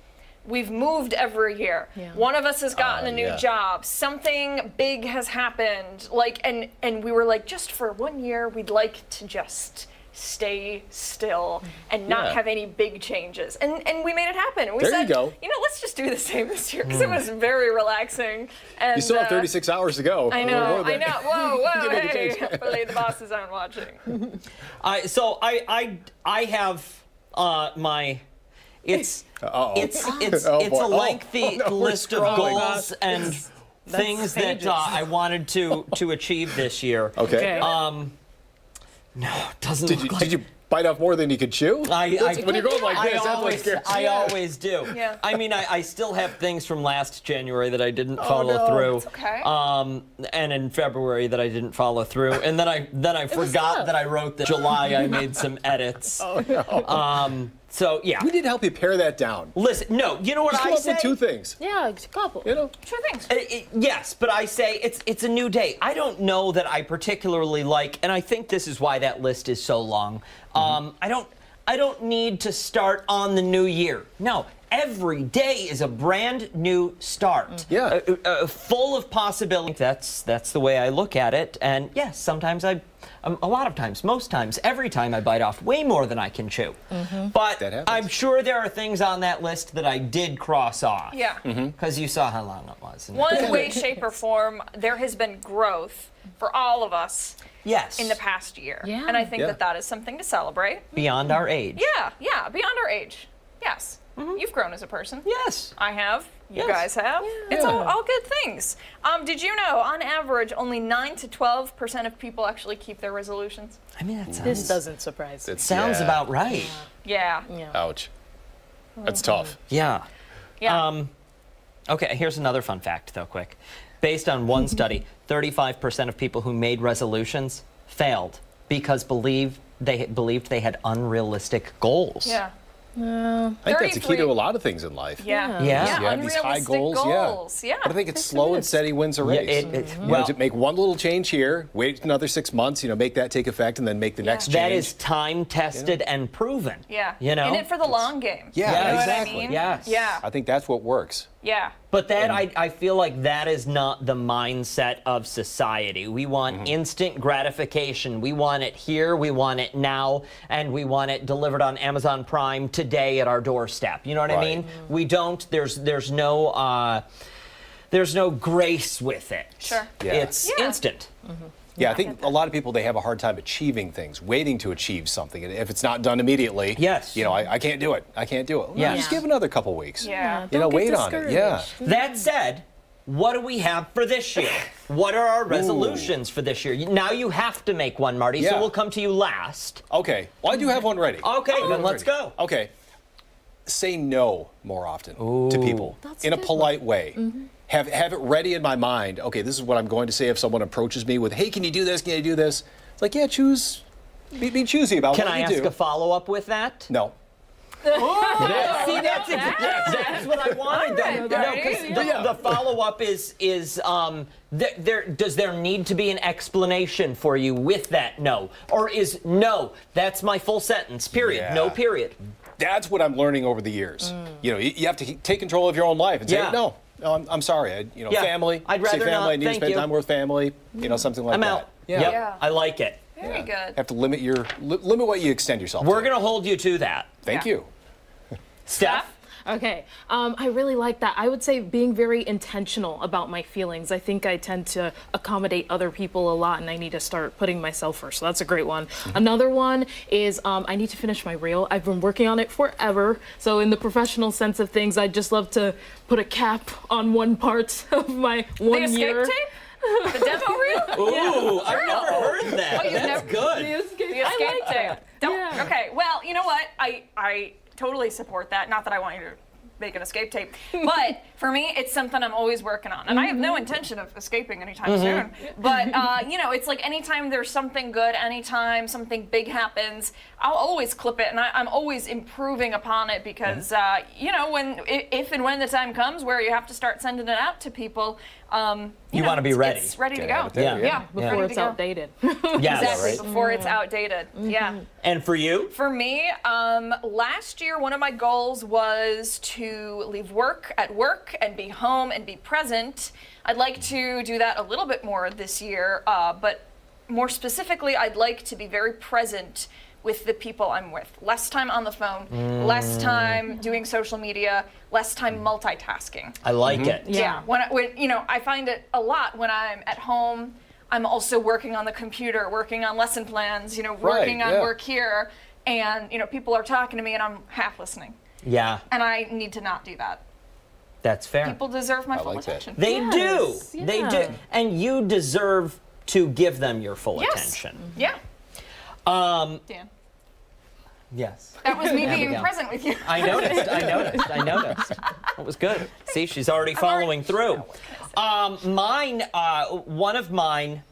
We've moved every year. Yeah. One of us has gotten a new yeah. job. Something big has happened. And we were like, just for 1 year, we'd like to just stay still and not Yeah. have any big changes. And we made it happen. And we There said, you go. let's just do the same this year because it was very relaxing. And You still have 36 hours to go. I More know. than that. Whoa, can make a hey. change. Hopefully the bosses aren't watching. I have my. It's Uh-oh. it's Oh, it's boy. a lengthy Oh, no, we're list of scrolling. goals and things that pages. I wanted to achieve this year. Okay. No, it doesn't Did look you, like did you bite off more than you could chew? when you're going like this, that's what scares I you. always do. Yeah. I mean, I still have things from last January that I didn't follow no. through. It's okay. And in February that I didn't follow through. And then I forgot tough. that I wrote that July I made some edits. Oh, no. So yeah. We need to help you pare that down. Listen, no, you know what Just I come up say? with 2 things. Yeah, a couple. Two things. Yes, but I say it's a new day. I don't know that I particularly like, and I think this is why that list is so long. I don't need to start on the new year. No, every day is a brand new start. Yeah. Full of possibility. That's the way I look at it. And yes, sometimes a lot of times, most times, every time I bite off way more than I can chew. But That happens. I'm sure there are things on that list that I did cross off. Yeah. Because you saw how long it was. and- One way, shape, or form, there has been growth for all of us Yes. in the past year. Yeah. And I think Yeah. that is something to celebrate. Beyond our age. Yeah, beyond our age. Yes. You've grown as a person. Yes. I have. You Yes. guys have. It's all good things. Did you know, on average, only 9 to 12% of people actually keep their resolutions? I mean, that This sounds, doesn't surprise me. sounds Yeah. about right. Yeah. Ouch. That's tough. Yeah. Yeah. Okay, here's another fun fact, though, quick. Based on one study, 35% of people who made resolutions failed because they believed they had unrealistic goals. Yeah. I think that's the key to 33 a lot of things in life. Yeah. Yeah. You have these high unrealistic goals, Yeah. But I think it's slow and steady wins a race. Well, to make one little change here, wait another 6 months, make that take effect, and then make the next change. that is time tested and proven. Yeah. You know? In it for the long game. Yeah, You know exactly. what I mean? Yes. Yeah. I think that's what works. Yeah. But that I feel like that is not the mindset of society. We want instant gratification. We want it here, we want it now, and we want it delivered on Amazon Prime today at our doorstep. You know what I Right. mean? We don't. There's no grace with it. Sure. Yeah. It's Yeah. instant. Yeah, I think a lot of people, they have a hard time achieving things, waiting to achieve something. And if it's not done immediately, Yes. I can't do it. I can't do it. Well, Yeah. just give another couple weeks. Yeah. Don't get wait on it. Yeah. discouraged. That said, what do we have for this year? What are our resolutions for this year? Now you have to make one, Marty, so Yeah. we'll come to you last. Okay. Well, I do have one ready. Okay, then let's go. Okay. Say no more often to people That's in a a good polite way. Have it ready in my mind. Okay, this is what I'm going to say if someone approaches me with, "Hey, can you do this? Can you do this?" It's like, yeah, choose. Be choosy about Can what I you ask do. a follow-up with that? No. See, that's what I wanted. All right, though. No, Marty. 'cause the follow-up is does there need to be an explanation for you with that no? Or is no, that's my full sentence, period, Yeah. no period? That's what I'm learning over the years. You know, you have to take control of your own life and say, Yeah. no, I'm sorry. Yeah. Family. I'd say rather family. not, I need to thank spend you. time with family. You know, something like I'm that. out. Yeah. Yep, Yeah. I like it. Very good. Have to limit what you extend yourself We're to. going to hold you to that. Thank Yeah. you. Steph? Okay, I really like that. I would say being very intentional about my feelings. I think I tend to accommodate other people a lot, and I need to start putting myself first. So that's a great one. Another one is I need to finish my reel. I've been working on it forever. So in the professional sense of things, I'd just love to put a cap on one part of my The 1 escape year. tape? The demo reel? Ooh, I've never heard that. Oh, you've That's never- good. The escape I like tape. that. Don't. Yeah. Okay. Well, you know what? I totally support that. Not that I want you to make an escape tape, but for me, it's something I'm always working on, and I have no intention of escaping anytime soon. But you know, it's like anytime there's something good, anytime something big happens, I'll always clip it, and I'm always improving upon it because you know, if and when the time comes where you have to start sending it out to people, You know, wanna be it's- ready. It's ready to Get go. out there, Yeah. Before ready it's to go. outdated. Yeah, Exactly, right. before it's outdated. Yeah. And for you? For me, last year, one of my goals was to leave work at work and be home and be present. I'd like to do that a little bit more this year, but more specifically, I'd like to be very present with the people I'm with. Less time on the phone, less time doing social media, less time multitasking. I like it. Yeah. When you know, I find it a lot when I'm at home. I'm also working on the computer, working on lesson plans, you know, working on yeah. work here, and you know, people are talking to me and I'm half listening. Yeah, And I need to not do that. that's fair. People deserve my full like that. attention. They Yes, do. They yeah. do. And you deserve to give them your full Yes. attention. Yeah. Dan. Yes. That was me There we being go. present with you. I noticed. I noticed. It was good. See, she's already following through. One of mine,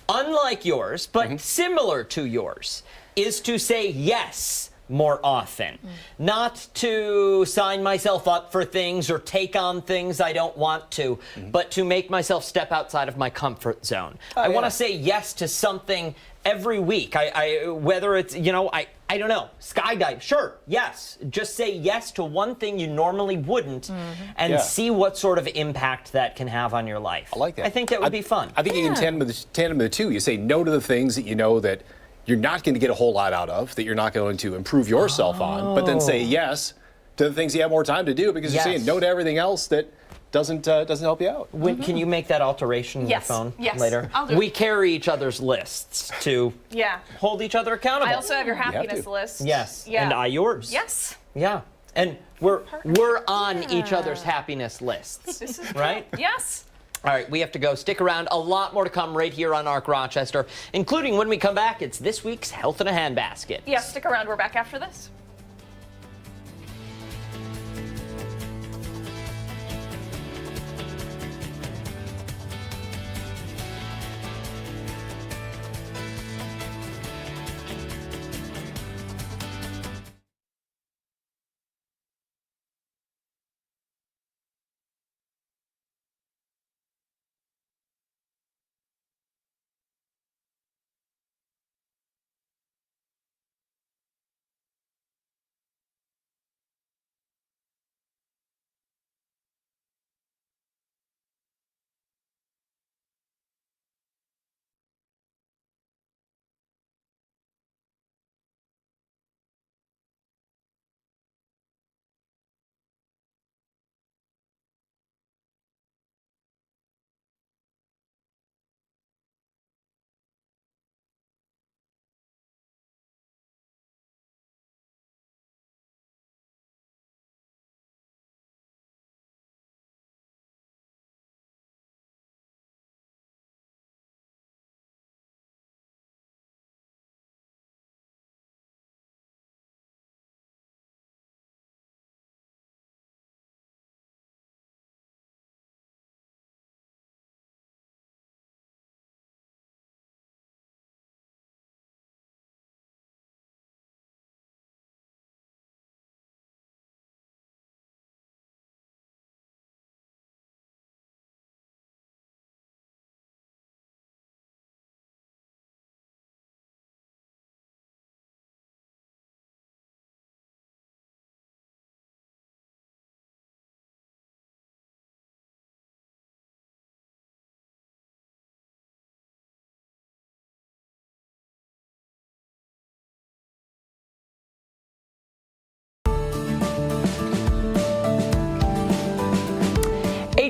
unlike yours, but similar to yours, is to say yes more often. Not to sign myself up for things or take on things I don't want to, but to make myself step outside of my comfort zone. I want to say yes to something every week. I whether it's, you know, I don't know, skydive, sure, yes. Just say yes to one thing you normally wouldn't and Yeah. see what sort of impact that can have on your life. I like that. I think that would be fun. I think you can tandem the two. You say no to the things that you know that you're not going to get a whole lot out of, that you're not going to improve yourself on, but then say yes to the things you have more time to do because you're Yes. saying no to everything else that doesn't help you out. Can you make that alteration in Yes, your phone yes, later? I'll do We it. carry each other's lists to Yeah. hold each other accountable. I also have your have happiness to. list. Yes, Yeah. and I yours. Yes. Yeah, and we're on each other's happiness lists, This is right? Yes. All right, we have to go. Stick around. A lot more to come right here on ARC Rochester, including when we come back, it's this week's Health in a Handbasket. Yeah, stick around. We're back after this.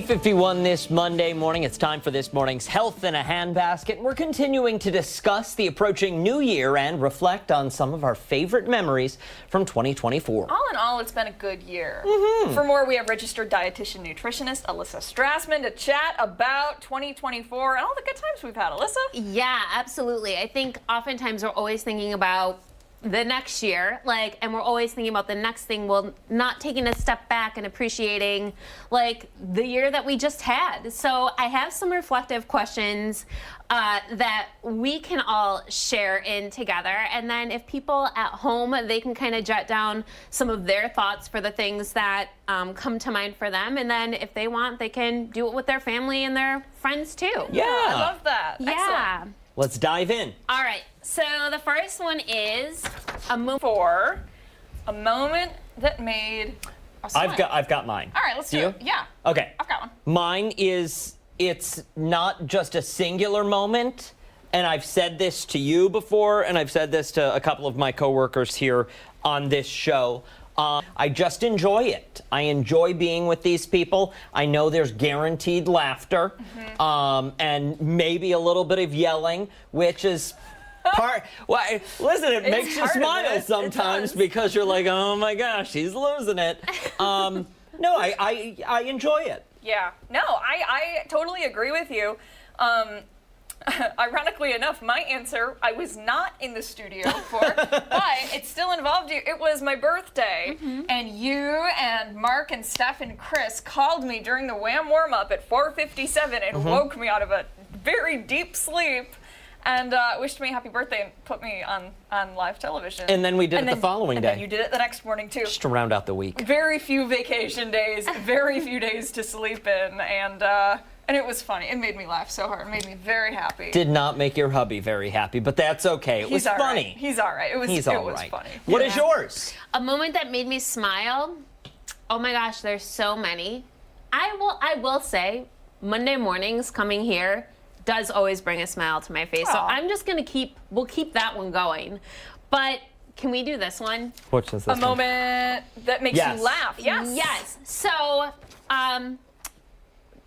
8:51 this Monday morning. It's time for this morning's Health in a Handbasket. We're continuing to discuss the approaching new year and reflect on some of our favorite memories from 2024. All in all, it's been a good year. For more, we have registered dietitian nutritionist Alyssa Strassman to chat about 2024 and all the good times we've had. Alyssa? Yeah, absolutely. I think oftentimes we're always thinking about the next year, and we're always thinking about the next thing, well, not taking a step back and appreciating, the year that we just had. So I have some reflective questions that we can all share in together. And then if people at home, they can kind of jot down some of their thoughts for the things that come to mind for them. And then if they want, they can do it with their family and their friends too. Yeah. I love that. Yeah. Excellent. Let's dive in. All right. So the first one is For a moment that made us smile. I've got mine. All right, let's do it. Yeah. Okay. I've got one. Mine is, it's not just a singular moment, and I've said this to you before, and I've said this to a couple of my coworkers here on this show. I just enjoy it. I enjoy being with these people. I know there's guaranteed laughter, and maybe a little bit of yelling, which is part. Well, listen, it makes you part of smile it. sometimes It does. because you're like, oh my gosh, he's losing it. No, I enjoy it. Yeah. No, I totally agree with you. Ironically enough, my answer I was not in the studio for, but it still involved you. It was my birthday, and you and Mark and Steph and Chris called me during the Wham warm-up at 4:57 and woke me out of a very deep sleep and wished me happy birthday and put me on live television. And then we did it the following day. And then you did it the next morning too. Just to round out the week. Very few vacation days, very few days to sleep in, and it was funny. It made me laugh so hard. It made me very happy. Did not make your hubby very happy, but that's okay. It was all funny. right. He's all right. It was Right. funny. What is yours? a moment that made me smile. Oh my gosh, there's so many. I will say, Monday mornings coming here does always bring a smile to my face. So Aw. I'm just gonna we'll keep that one going. But can we do this one? Which is this A one? moment that makes Yes. you laugh. Yes. Yes. So,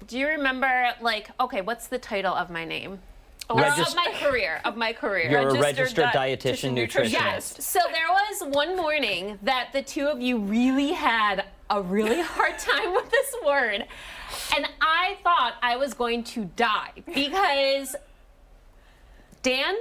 do you remember, okay, what's the title of my name? Or Regis- of my career. You're a registered dietitian nutritionist. Yes. So there was one morning that the two of you really had a really hard time with this word. And I thought I was going to die because, Dan,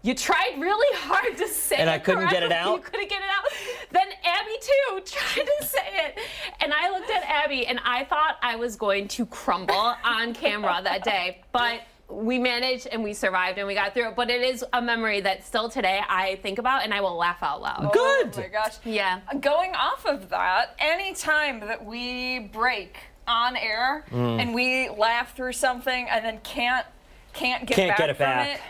you tried really hard to say it. And I couldn't get it correctly. out? You couldn't get it out. Then Abby, too, tried to say it. And I looked at Abby, and I thought I was going to crumble on camera that day. But we managed, and we survived, and we got through it. But it is a memory that still today I think about, and I will laugh out loud. Good. Oh my gosh. Yeah. Going off of that, any time that we break on air and we laugh through something and then can't get back get it from back. it.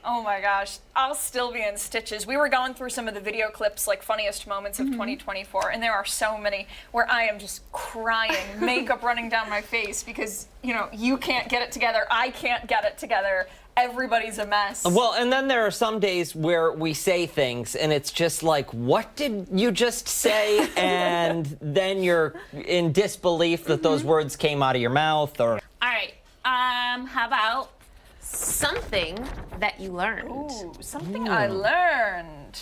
Oh my gosh, I'll still be in stitches. We were going through some of the video clips, funniest moments of 2024, and there are so many where I am just crying, makeup running down my face because, you can't get it together, I can't get it together, everybody's a mess. Well, and then there are some days where we say things and it's just like, what did you just say? And then you're in disbelief that those words came out of your mouth. Or All right. How about something that you learned? Ooh, something I learned.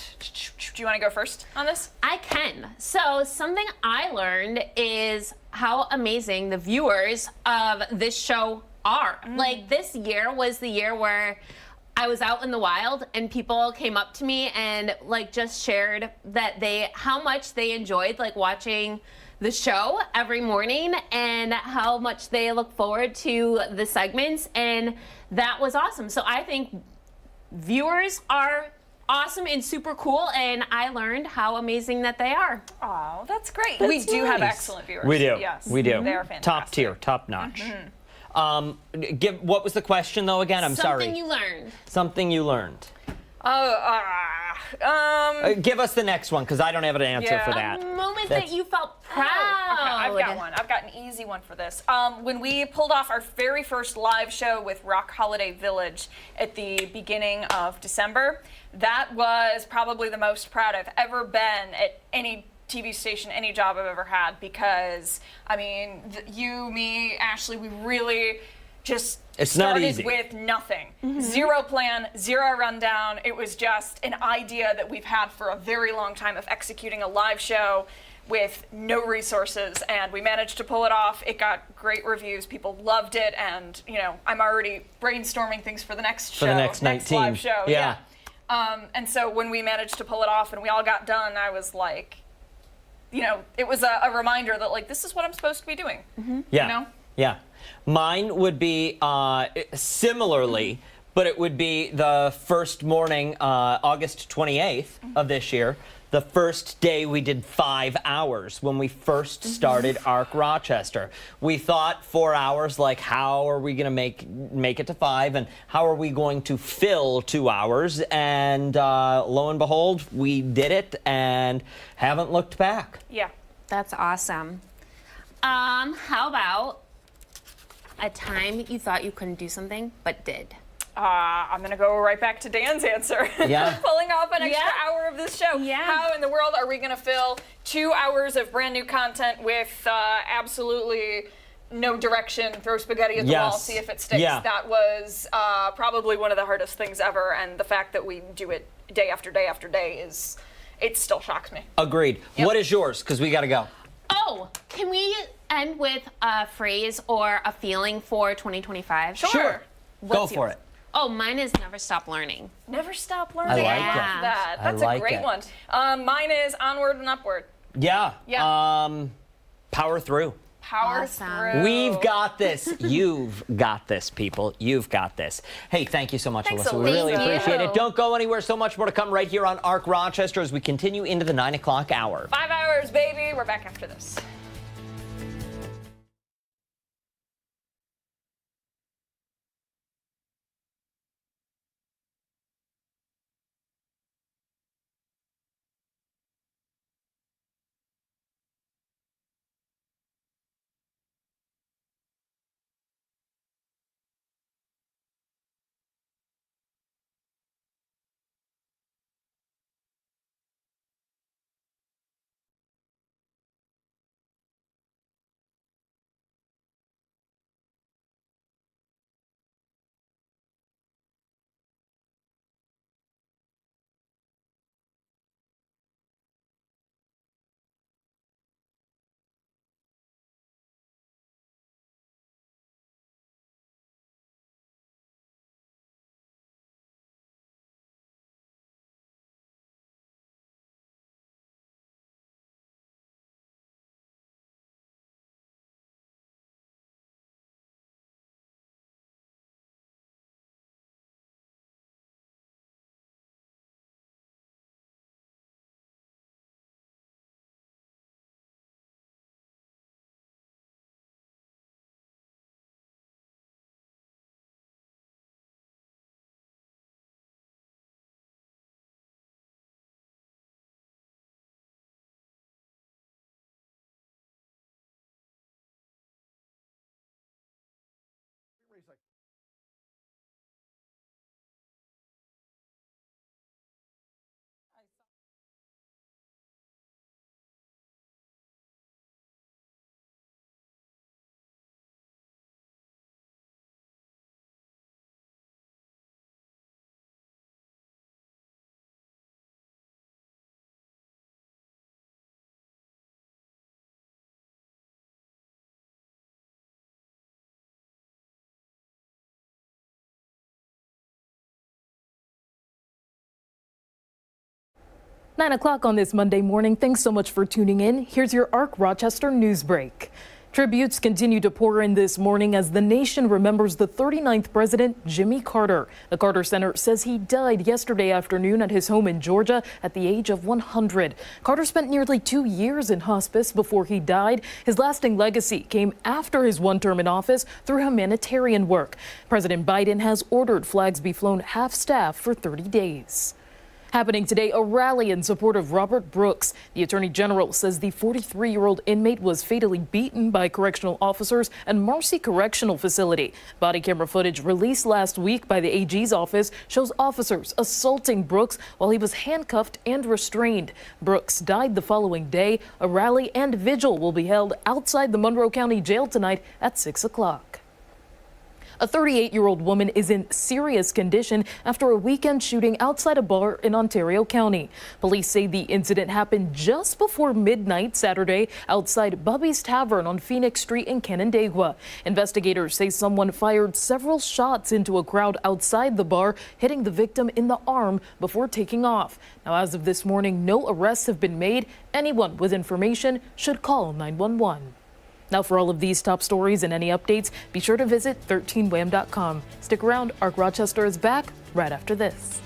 Do you want to go first on this? I can. So something I learned is how amazing the viewers of this show are. This year was the year where I was out in the wild and people came up to me and just shared that how much they enjoyed watching the show every morning and how much they look forward to the segments, and that was awesome. So I think viewers are awesome and super cool, and I learned how amazing that they are. Oh, that's great. We do have nice. excellent viewers. we do. Yes. We do. They're fantastic. Top tier, top notch. What was the question though again? I'm sorry. Something you learned. Something you learned. Give us the next one because I don't have an answer Yeah. for that. A moment That's- that you felt proud. Okay, I've got one. I've got an easy one for this. When we pulled off our very first live show with Rock Holiday Village at the beginning of December, that was probably the most proud I've ever been at any TV station, any job I've ever had, because, I mean, you, me, Ashley, we really just It's not started easy. with nothing. Zero plan, zero rundown. It was just an idea that we've had for a very long time of executing a live show with no resources, and we managed to pull it off. It got great reviews. People loved it, and, you know, I'm already brainstorming things for the next show. For the next 19. live show. Yeah. And so when we managed to pull it off and we all got done, I was like, you know, it was a reminder that, like, this is what I'm supposed to be doing. Yeah. You know? Yeah. Mine would be similarly, but it would be the first morning, August 28th of this year, the first day we did 5 hours when we first started ARC Rochester. We thought 4 hours, like, how are we going to make it to 5, and how are we going to fill 2 hours? And lo and behold, we did it and haven't looked back. Yeah. That's awesome. How about a time you thought you couldn't do something but did? I'm going to go right back to Dan's answer. Yeah. Pulling off an extra Yeah. hour of this show. Yeah. How in the world are we going to fill 2 hours of brand new content with absolutely no direction, throw spaghetti at the wall, Yes. see if it sticks? Yeah. That was probably one of the hardest things ever, and the fact that we do it day after day after day it still shocks me. Agreed. Yep. What is yours? Because we got to go. Oh, can we end with a phrase or a feeling for 2025? Sure. Go What's for yours? it. Oh, mine is never stop learning. Never stop learning. I like it. that. I That's like a great it. one. Mine is onward and upward. Yeah. Yeah. Power through. Power Awesome. through. We've got this. You've got this, people. You've got this. Hey, thank you so much, Thanks, Alyssa. We really Alyssa. appreciate it. you. Don't go anywhere. So much more to come right here on ARC Rochester as we continue into the 9 o'clock hour. 5 hours, baby. We're back after this. Like 9 o'clock on this Monday morning. Thanks so much for tuning in. Here's your ARC Rochester news break. Tributes continue to pour in this morning as the nation remembers the 39th president, Jimmy Carter. The Carter Center says he died yesterday afternoon at his home in Georgia at the age of 100. Carter spent nearly 2 years in hospice before he died. His lasting legacy came after his one term in office through humanitarian work. President Biden has ordered flags be flown half-staff for 30 days. Happening today, a rally in support of Robert Brooks. The Attorney General says the 43-year-old inmate was fatally beaten by correctional officers at Marcy Correctional Facility. Body camera footage released last week by the AG's office shows officers assaulting Brooks while he was handcuffed and restrained. Brooks died the following day. A rally and vigil will be held outside the Monroe County Jail tonight at 6 o'clock. A 38-year-old woman is in serious condition after a weekend shooting outside a bar in Ontario County. Police say the incident happened just before midnight Saturday outside Bubby's Tavern on Phoenix Street in Canandaigua. Investigators say someone fired several shots into a crowd outside the bar, hitting the victim in the arm before taking off. Now, as of this morning, no arrests have been made. Anyone with information should call 911. Now, for all of these top stories and any updates, be sure to visit 13wham.com. Stick around. Arc Rochester is back right after this.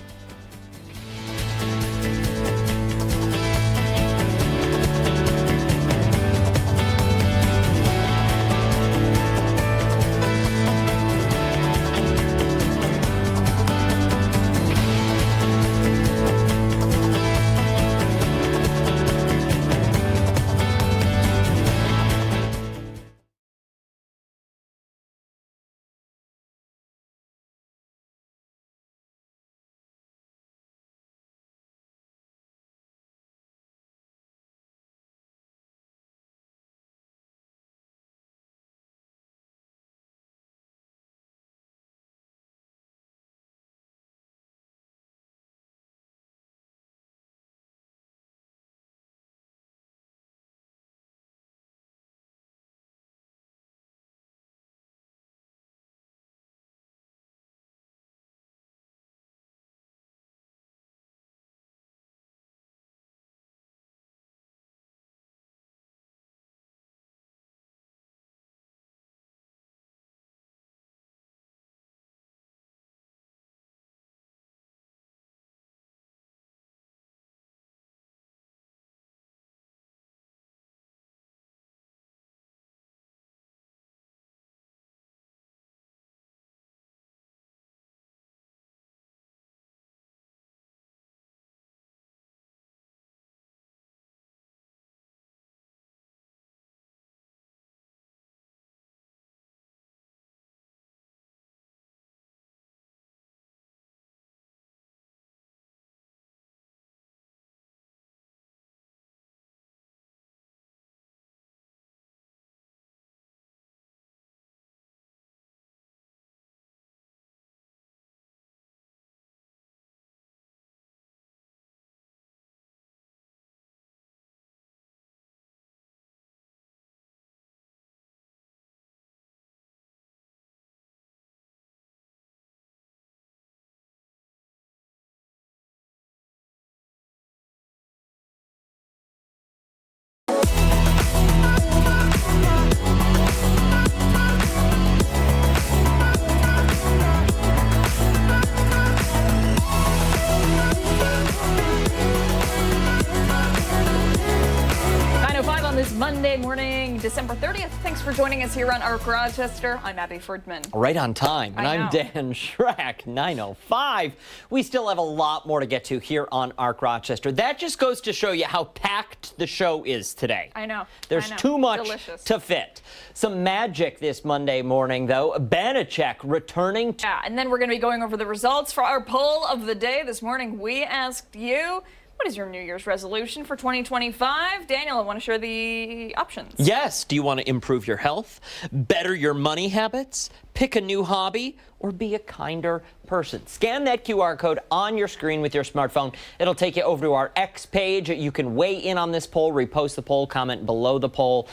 Monday morning, December 30th. Thanks for joining us here on Arc Rochester. I'm Abby Ferdman. Right on time. And I I'm know. Dan Schrack, 9:05. We still have a lot more to get to here on Arc Rochester. That just goes to show you how packed the show is today. I know. There's I know. too much Delicious. to fit. Some magic this Monday morning, though. Banachek returning to... Yeah, and then we're going to be going over the results for our poll of the day. This morning, we asked you, what is your New Year's resolution for 2025? Daniel, I want to share the options. Yes. Do you want to improve your health, better your money habits, pick a new hobby, or be a kinder person? Scan that QR code on your screen with your smartphone. It'll take you over to our X page. You can weigh in on this poll, repost the poll, comment below the poll,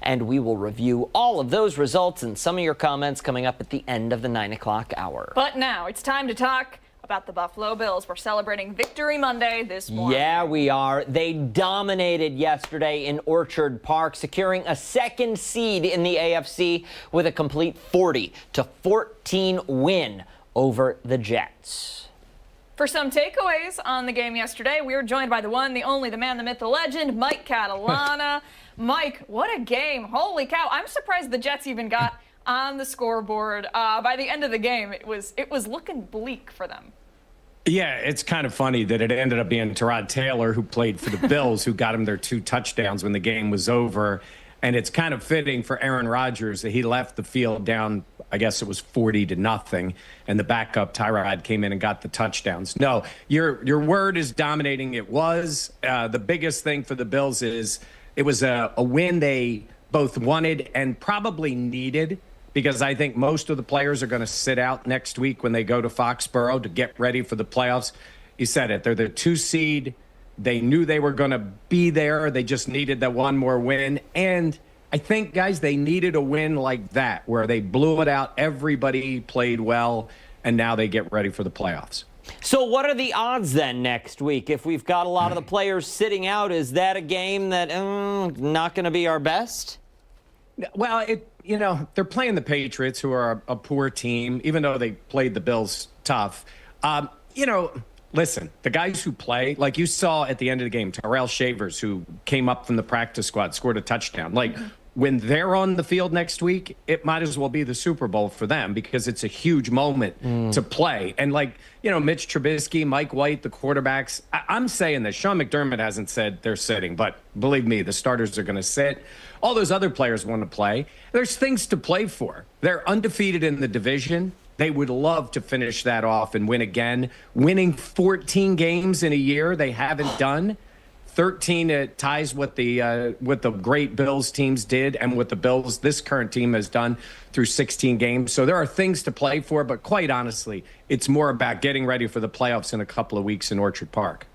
and we will review all of those results and some of your comments coming up at the end of the 9 o'clock hour. But now it's time to talk about the Buffalo Bills. We're celebrating Victory Monday this morning. Yeah, we are. They dominated yesterday in Orchard Park, securing a second seed in the AFC with a complete 40-14 win over the Jets. For some takeaways on the game yesterday, we were joined by the one, the only, the man, the myth, the legend, Mike Catalana. Mike, what a game. Holy cow. I'm surprised the Jets even got on the scoreboard. By the end of the game, it was looking bleak for them. Yeah, it's kind of funny that it ended up being Tyrod Taylor, who played for the Bills, who got him their 2 touchdowns when the game was over. And it's kind of fitting for Aaron Rodgers that he left the field down, I guess it was 40-0, and the backup Tyrod came in and got the touchdowns. No, your word is dominating. It was. The biggest thing for the Bills is it was a win they both wanted and probably needed, because I think most of the players are going to sit out next week when they go to Foxborough to get ready for the playoffs. You said it. They're the 2 seed. They knew they were going to be there. They just needed that one more win. And I think, guys, they needed a win like that, where they blew it out. Everybody played well, and now they get ready for the playoffs. So what are the odds then next week? If we've got a lot of the players sitting out, is that a game that not going to be our best? Well, they're playing the Patriots, who are a poor team, even though they played the Bills tough. Listen, the guys who play, like you saw at the end of the game, Terrell Shavers, who came up from the practice squad, scored a touchdown. Like, when they're on the field next week, it might as well be the Super Bowl for them, because it's a huge moment to play. And Mitch Trubisky, Mike White, the quarterbacks, I'm saying that Sean McDermott hasn't said they're sitting, but believe me, the starters are going to sit. All those other players want to play. There's things to play for. They're undefeated in the division. They would love to finish that off and win again. Winning 14 games in a year they haven't done. 13 ties what the great Bills teams did and what the Bills, this current team, has done through 16 games. So there are things to play for, but quite honestly, it's more about getting ready for the playoffs in a couple of weeks in Orchard Park.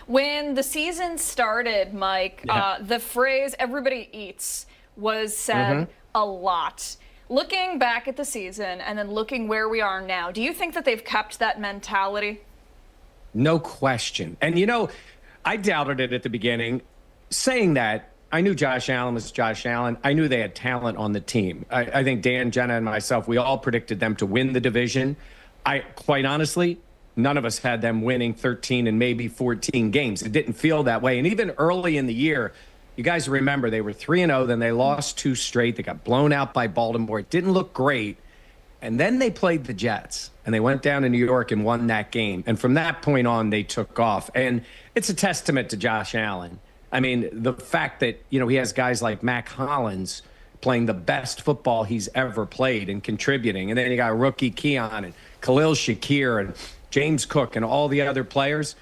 When the season started, Mike, the phrase "everybody eats" was said a lot. Looking back at the season and then looking where we are now, do you think that they've kept that mentality? No question. And I doubted it at the beginning. Saying that, I knew Josh Allen was Josh Allen. I knew they had talent on the team. I think Dan, Jenna, and myself, we all predicted them to win the division. Quite honestly, none of us had them winning 13 and maybe 14 games. It didn't feel that way. And even early in the year, you guys remember they were 3-0, then they lost 2 straight. They got blown out by Baltimore. It didn't look great. And then they played the Jets, and they went down to New York and won that game. And from that point on, they took off. And it's a testament to Josh Allen. I mean, the fact that, he has guys like Mac Hollins playing the best football he's ever played and contributing. And then you got rookie Keon and Khalil Shakir and James Cook and all the other players.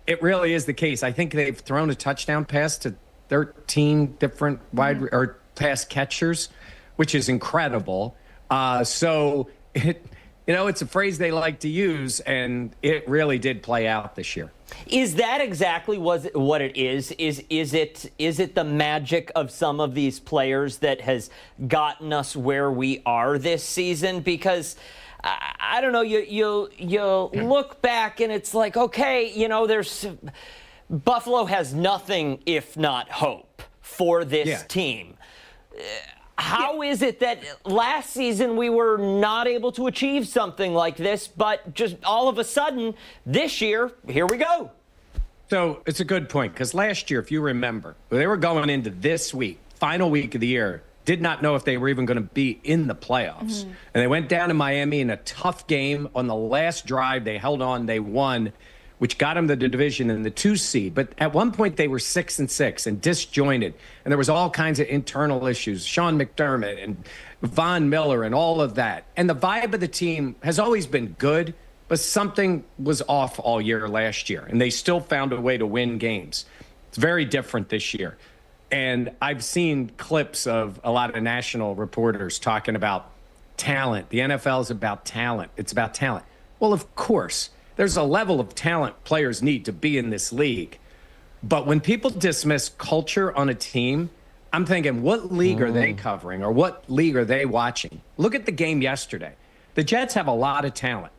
It really is the case. I think they've thrown a touchdown pass to 13 different or pass catchers, which is incredible. So it's a phrase they like to use, and it really did play out this year. Is that exactly what it is? Is it the magic of some of these players that has gotten us where we are this season? Because I don't know, you look back and it's like, okay, there's Buffalo has nothing if not hope for this team. How is it that last season we were not able to achieve something like this, but just all of a sudden this year, here we go? So it's a good point, because last year, if you remember, they were going into this week, final week of the year, did not know if they were even going to be in the playoffs. And they went down to Miami in a tough game. On the last drive, they held on, they won, which got them the division in the 2 seed. But at one point, they were 6-6 and disjointed. And there was all kinds of internal issues. Sean McDermott and Von Miller and all of that. And the vibe of the team has always been good, but something was off all year last year. And they still found a way to win games. It's very different this year. And I've seen clips of a lot of national reporters talking about talent. The NFL is about talent. It's about talent. Well, of course. There's a level of talent players need to be in this league. But when people dismiss culture on a team, I'm thinking, what league are they covering, or what league are they watching? Look at the game yesterday. The Jets have a lot of talent,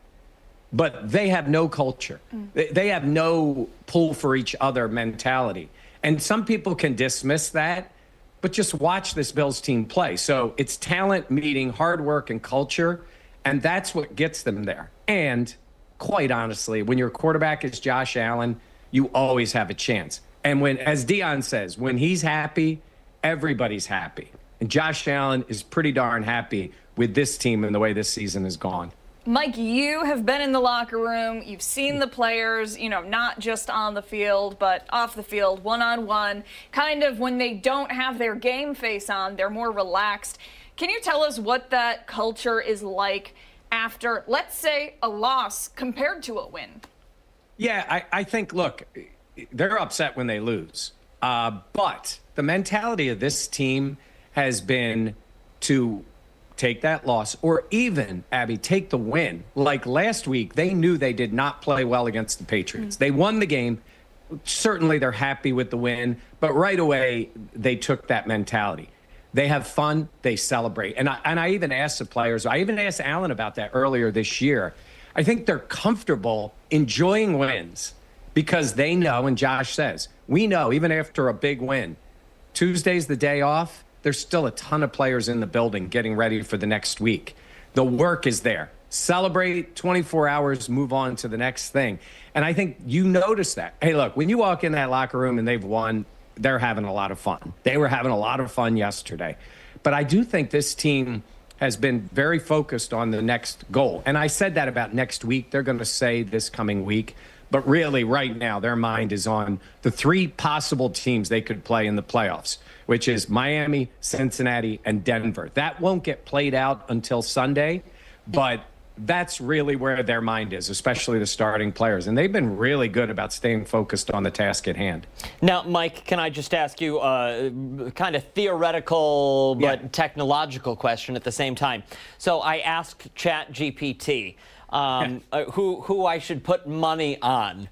but they have no culture. They have no pull for each other mentality. And some people can dismiss that, but just watch this Bills team play. So it's talent meeting hard work and culture, and that's what gets them there. And quite honestly, when your quarterback is Josh Allen, you always have a chance. And when, as Dion says, when he's happy, everybody's happy. And Josh Allen is pretty darn happy with this team and the way this season has gone. Mike, you have been in the locker room. You've seen the players, not just on the field, but off the field, one-on-one. Kind of when they don't have their game face on, they're more relaxed. Can you tell us what that culture is like after, let's say, a loss compared to a win? Yeah, I think, look, they're upset when they lose. But the mentality of this team has been to take that loss, or even, Abby, take the win. Like last week, they knew they did not play well against the Patriots. They won the game. Certainly, they're happy with the win, but right away, they took that mentality. They have fun. They celebrate. And I even asked the players, I even asked Alan about that earlier this year. I think they're comfortable enjoying wins because they know, and Josh says, we know even after a big win, Tuesday's the day off. There's still a ton of players in the building getting ready for the next week. The work is there. Celebrate 24 hours, move on to the next thing. And I think you notice that. Hey, look, when you walk in that locker room and they've won, they're having a lot of fun. They were having a lot of fun yesterday. But I do think this team has been very focused on the next goal. And I said that about next week. They're going to say this coming week. But really, right now, their mind is on the 3 possible teams they could play in the playoffs, which is Miami, Cincinnati, and Denver. That won't get played out until Sunday, but that's really where their mind is, especially the starting players. And they've been really good about staying focused on the task at hand. Now, Mike, can I just ask you a kind of theoretical but technological question at the same time? So I asked ChatGPT who I should put money on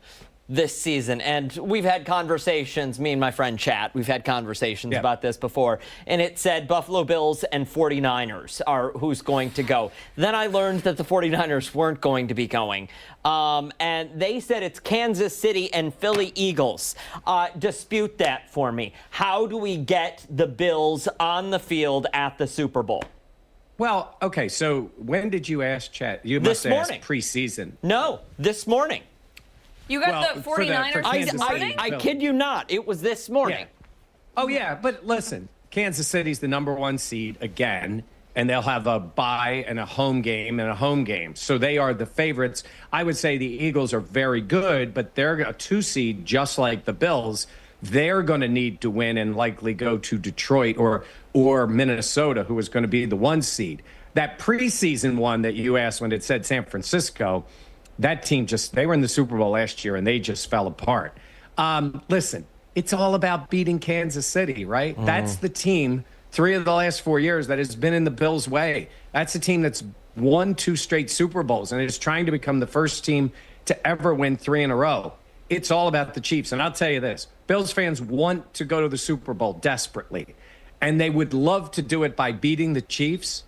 this season. And we've had conversations, me and my friend Chat, we've had conversations about this before. And it said Buffalo Bills and 49ers are who's going to go. Then I learned that the 49ers weren't going to be going. And they said it's Kansas City and Philly Eagles. Dispute that for me. How do we get the Bills on the field at the Super Bowl? Well, okay, so when did you ask Chat? You must This ask morning. preseason. No, this morning. You got Well, the for the- 49ers for this Kansas morning? City. I kid you not. It was this morning. Oh, yeah, but listen, Kansas City's the #1 seed again, and they'll have a bye and a home game and a home game. So they are the favorites. I would say the Eagles are very good, but they're a 2 seed just like the Bills. They're going to need to win and likely go to Detroit or Minnesota, who is going to be the 1 seed. That preseason one that you asked when it said San Francisco, that team they were in the Super Bowl last year and they just fell apart. Listen, it's all about beating Kansas City, right? That's the team 3 of the last 4 years that has been in the Bills' way. That's a team that's won 2 straight Super Bowls and is trying to become the first team to ever win 3 in a row. It's all about the Chiefs. And I'll tell you this, Bills fans want to go to the Super Bowl desperately, and they would love to do it by beating the Chiefs.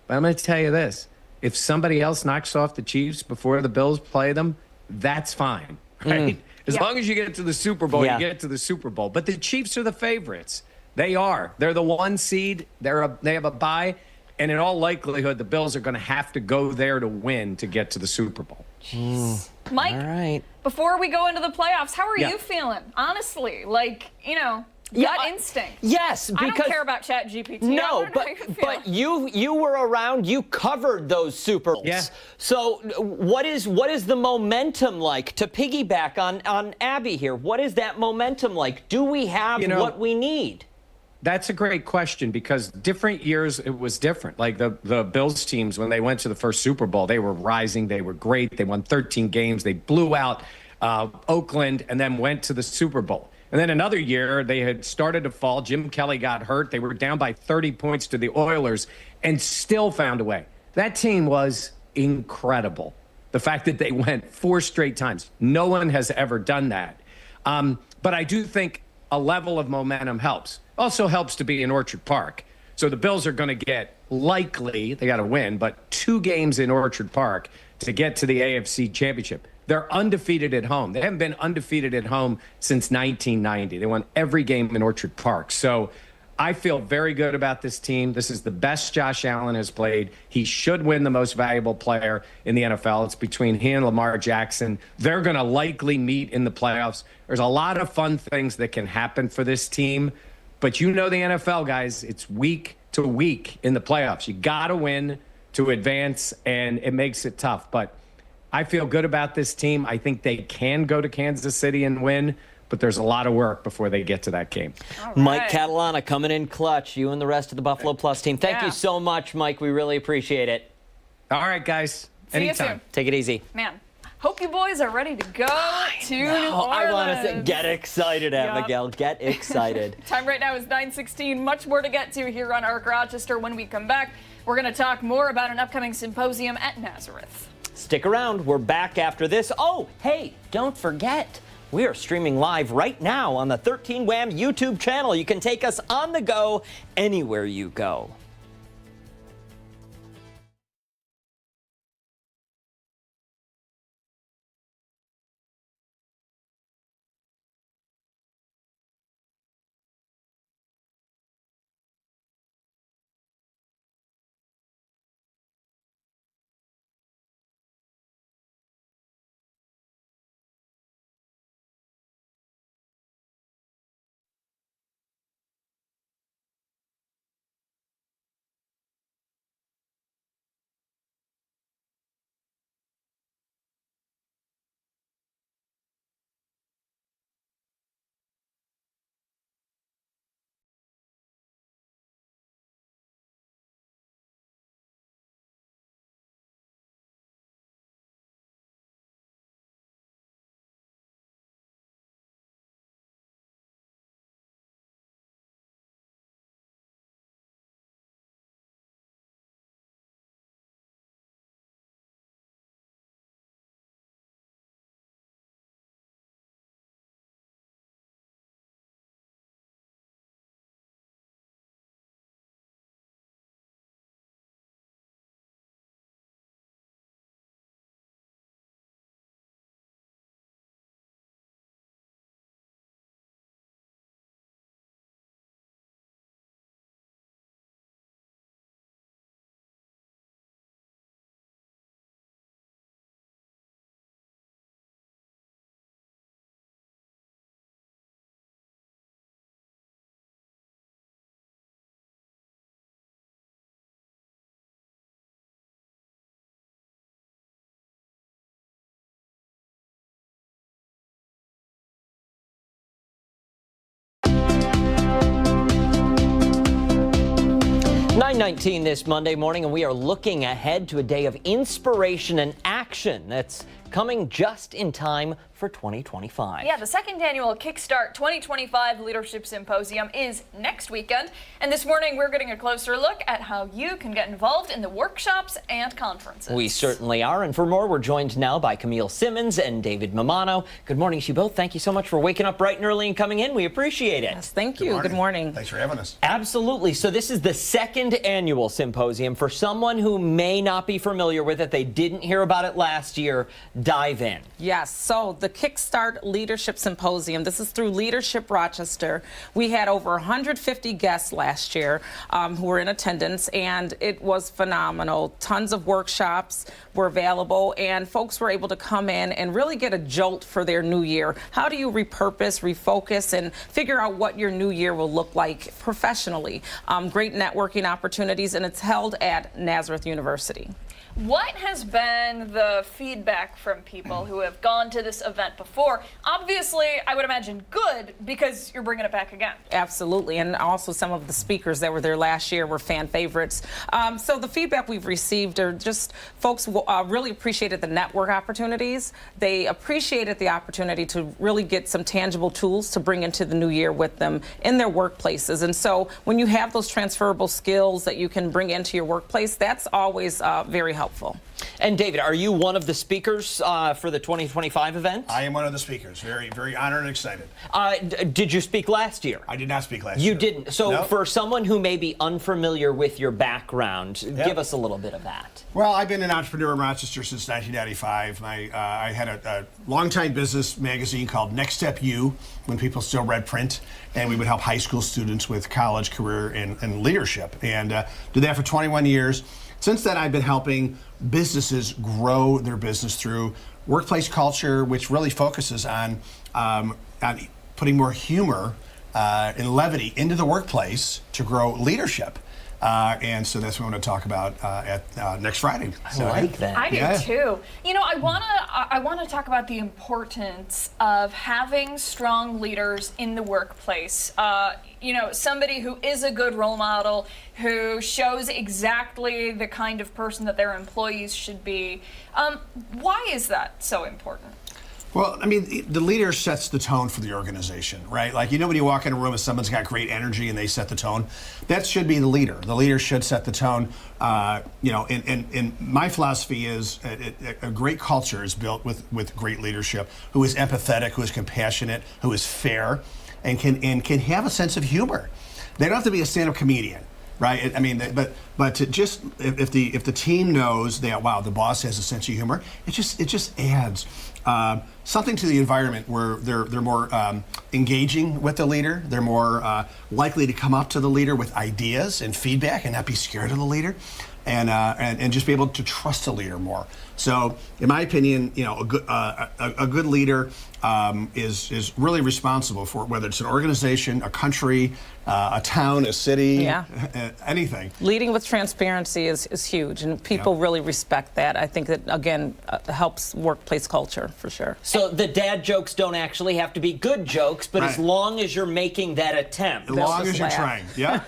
But I'm going to tell you this. If somebody else knocks off the Chiefs before the Bills play them, that's fine, right? As long as you get to the Super Bowl, you get to the Super Bowl. But the Chiefs are the favorites. They are. They're the 1 seed. They have a bye. And in all likelihood, the Bills are going to have to go there to win to get to the Super Bowl. Mike, All right. before we go into the playoffs, how are you feeling? Honestly, gut instinct. Yes, because I don't care about ChatGPT. No, but you were around. You covered those Super Bowls. Yeah. So what is the momentum like? To piggyback on Abby here, what is that momentum like? Do we have what we need? That's a great question because different years it was different. Like the Bills teams, when they went to the first Super Bowl, they were rising. They were great. They won 13 games. They blew out Oakland and then went to the Super Bowl. And then another year, they had started to fall. Jim Kelly got hurt. They were down by 30 points to the Oilers and still found a way. That team was incredible. The fact that they went 4 straight times. No one has ever done that. But I do think a level of momentum helps. Also helps to be in Orchard Park. So the Bills are going to get likely, they got to win, but 2 games in Orchard Park to get to the AFC Championship. They're undefeated at home. They haven't been undefeated at home since 1990. They won every game in Orchard Park. So I feel very good about this team. This is the best Josh Allen has played. He should win the most valuable player in the NFL. It's between he and Lamar Jackson. They're going to likely meet in the playoffs. There's a lot of fun things that can happen for this team. But you know the NFL, guys, it's week to week in the playoffs. You got to win to advance, and it makes it tough. But I feel good about this team. I think they can go to Kansas City and win, but there's a lot of work before they get to that game. Mike Catalana coming in clutch, you and the rest of the Buffalo Plus team. Thank you so much, Mike. We really appreciate it. All right, guys. See you Anytime. soon. Take it easy. Man, hope you boys are ready to go to New Orleans. I want to get excited, Abigail. Get excited. Time right now is 9:16. Much more to get to here on Arc Rochester. When we come back, we're going to talk more about an upcoming symposium at Nazareth. Stick around. We're back after this. Oh, hey, don't forget. We are streaming live right now on the 13 Wham YouTube channel. You can take us on the go anywhere you go. .19 this Monday morning, and we are looking ahead to a day of inspiration and action that's coming just in time for 2025. Yeah, the second annual Kickstart 2025 Leadership Symposium is next weekend. And this morning, we're getting a closer look at how you can get involved in the workshops and conferences. We certainly are. And for more, we're joined now by Camille Simmons and David Mamano. Good morning to you both. Thank you so much for waking up bright and early and coming in. We appreciate it. Yes, thank you. Good morning. Thanks for having us. Absolutely. So this is the second annual symposium. For someone who may not be familiar with it, they didn't hear about it last year, dive in. Yes, so the Kickstart Leadership Symposium, this is through Leadership Rochester. We had over 150 guests last year who were in attendance, and it was phenomenal. Tons of workshops were available, and folks were able to come in and really get a jolt for their new year. How do you repurpose, refocus, and figure out what your new year will look like professionally? Great networking opportunities, and it's held at Nazareth University. What has been the feedback from people who have gone to this event before? Obviously, I would imagine good, because you're bringing it back again. Absolutely, and also some of the speakers that were there last year were fan favorites. So the feedback we've received are just folks really appreciated the network opportunities. They appreciated the opportunity to really get some tangible tools to bring into the new year with them in their workplaces. And so when you have those transferable skills that you can bring into your workplace, that's always very helpful. And David, are you one of the speakers for the 2025 event? I am one of the speakers. Very, very honored and excited. Did you speak last year? I did not speak last year. You didn't. So No. for someone who may be unfamiliar with your background, give us a little bit of that. Well, I've been an entrepreneur in Rochester since 1995. I had a long-time business magazine called Next Step U when people still read print, and we would help high school students with college, career, and leadership, and did that for 21 years. Since then, I've been helping businesses grow their business through workplace culture, which really focuses on putting more humor and levity into the workplace to grow leadership. And so that's what we want to talk about at next Friday. I like that. I do too. You know, I wanna talk about the importance of having strong leaders in the workplace. You know, somebody who is a good role model, who shows exactly the kind of person that their employees should be. Why is that so important? Well, I mean, the leader sets the tone for the organization, right? Like, you know, when you walk in a room and someone's got great energy and they set the tone, that should be the leader. The leader should set the tone. You know, and my philosophy is a great culture is built with great leadership, who is empathetic, who is compassionate, who is fair, and can have a sense of humor. They don't have to be a stand-up comedian. Right. I mean, but to just if the team knows that, wow, the boss has a sense of humor, it just adds something to the environment where they're more engaging with the leader. They're more likely to come up to the leader with ideas and feedback and not be scared of the leader, and just be able to trust the leader more. So, in my opinion, you know, a good leader is really responsible for whether it's an organization, a country, a town, a city, anything. Leading with transparency is huge, and people really respect that. I think that, again, helps workplace culture for sure. So the dad jokes don't actually have to be good jokes, but as long as you're making that attempt. As long as you're trying. Yeah.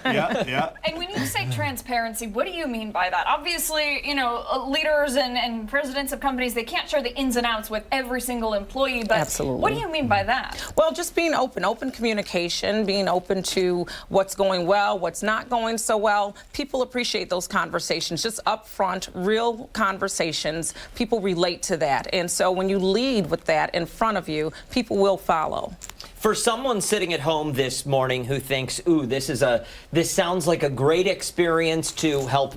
And when you say transparency, what do you mean by that? Obviously, you know, leaders and presidents of companies, they can't share the ins and outs with every single employee, but Absolutely. What do you mean by that? Well, just being open communication, being open to what's going well, what's not going so well. People appreciate those conversations, just upfront, real conversations. People relate to that. And so when you lead with that in front of you, people will follow. For someone sitting at home this morning who thinks, ooh, this sounds like a great experience to help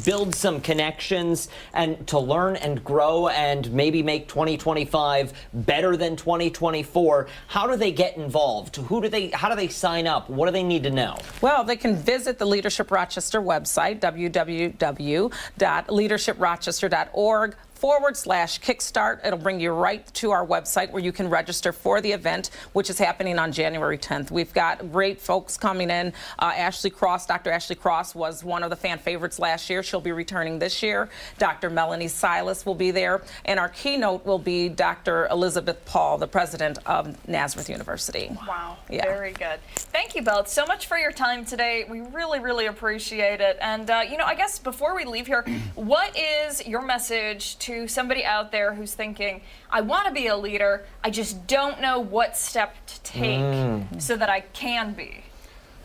build some connections and to learn and grow and maybe make 2025 better than 2024, how do they get involved? How do they sign up? What do they need to know? Well, they can visit the Leadership Rochester website, www.leadershiprochester.org/kickstart. It'll bring you right to our website where you can register for the event, which is happening on January 10th. We've got great folks coming in. Dr. Ashley Cross was one of the fan favorites last year. She'll be returning this year. Dr. Melanie Silas will be there. And our keynote will be Dr. Elizabeth Paul, the president of Nazareth University. Wow. Very good. Thank you both so much for your time today. We really, really appreciate it. And, you know, I guess before we leave here, what is your message to somebody out there who's thinking, I want to be a leader, I just don't know what step to take so that I can be?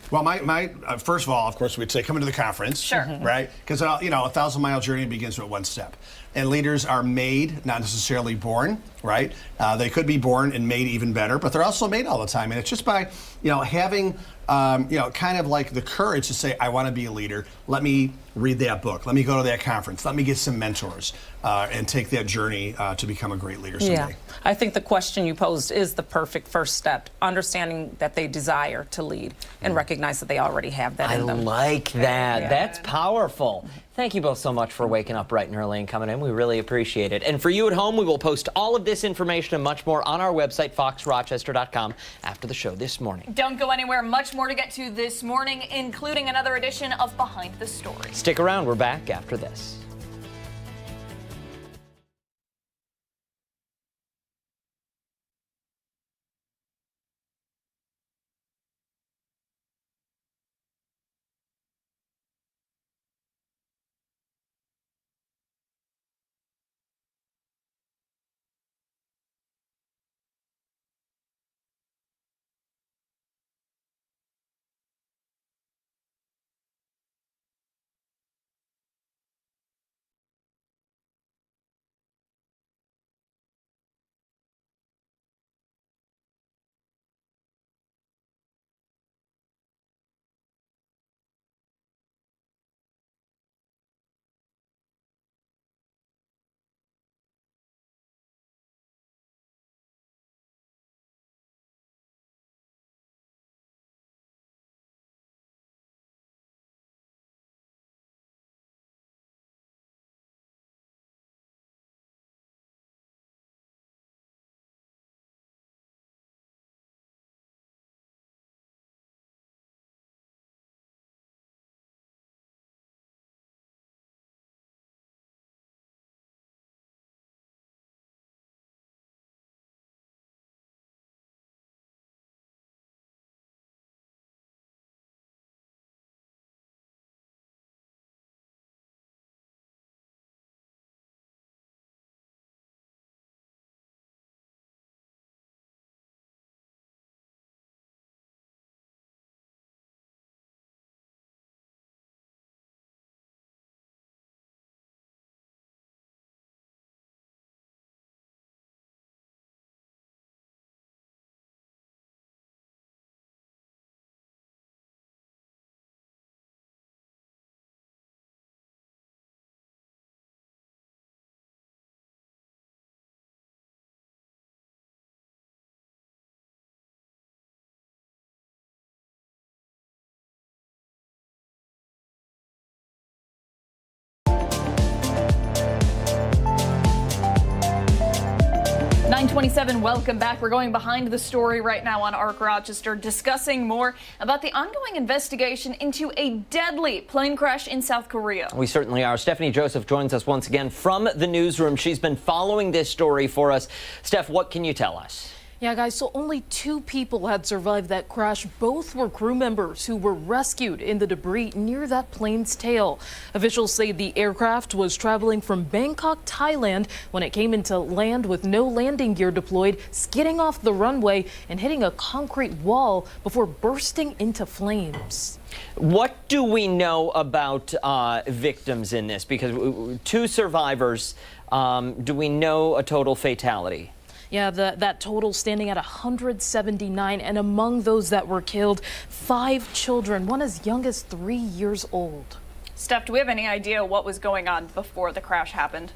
Well, my first of all, of course, we'd say come into the conference. Sure. Right? Because, you know, a 1,000-mile journey begins with one step. And leaders are made, not necessarily born, right? They could be born and made even better, but they're also made all the time. And it's just by, you know, having, you know, kind of like the courage to say, I want to be a leader. Let me read that book. Let me go to that conference. Let me get some mentors and take that journey to become a great leader someday. Yeah. I think the question you posed is the perfect first step, understanding that they desire to lead and recognize that they already have that in them. I like that. Yeah. That's powerful. Thank you both so much for waking up bright and early and coming in. We really appreciate it. And for you at home, we will post all of this information and much more on our website, foxrochester.com, after the show this morning. Don't go anywhere. Much more to get to this morning, including another edition of Behind the Story. Stick around. We're back after this. 627, welcome back. We're going behind the story right now on ARC Rochester, discussing more about the ongoing investigation into a deadly plane crash in South Korea. We certainly are. Stephanie Joseph joins us once again from the newsroom. She's been following this story for us. Steph, what can you tell us? Yeah, guys, so only 2 people had survived that crash. Both were crew members who were rescued in the debris near that plane's tail. Officials say the aircraft was traveling from Bangkok, Thailand, when it came into land with no landing gear deployed, skidding off the runway and hitting a concrete wall before bursting into flames. What do we know about victims in this? Because 2 survivors, do we know a total fatality? Yeah, that total standing at 179, and among those that were killed, 5 children, one as young as 3 years old. Steph, do we have any idea what was going on before the crash happened?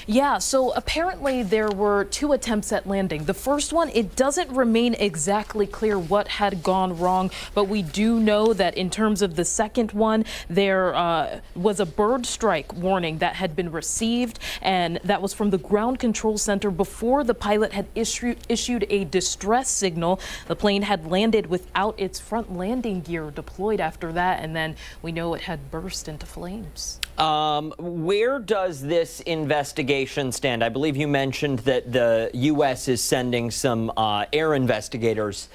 Yeah, so apparently there were 2 attempts at landing. The first one, it doesn't remain exactly clear what had gone wrong, but we do know that in terms of the second one, there was a bird strike warning that had been received, and that was from the ground control center before the pilot had issued a distress signal. The plane had landed without its front landing gear deployed after that, and then we know it had burst into flames. Where does this investigation stand? I believe you mentioned that the U.S. is sending some air investigators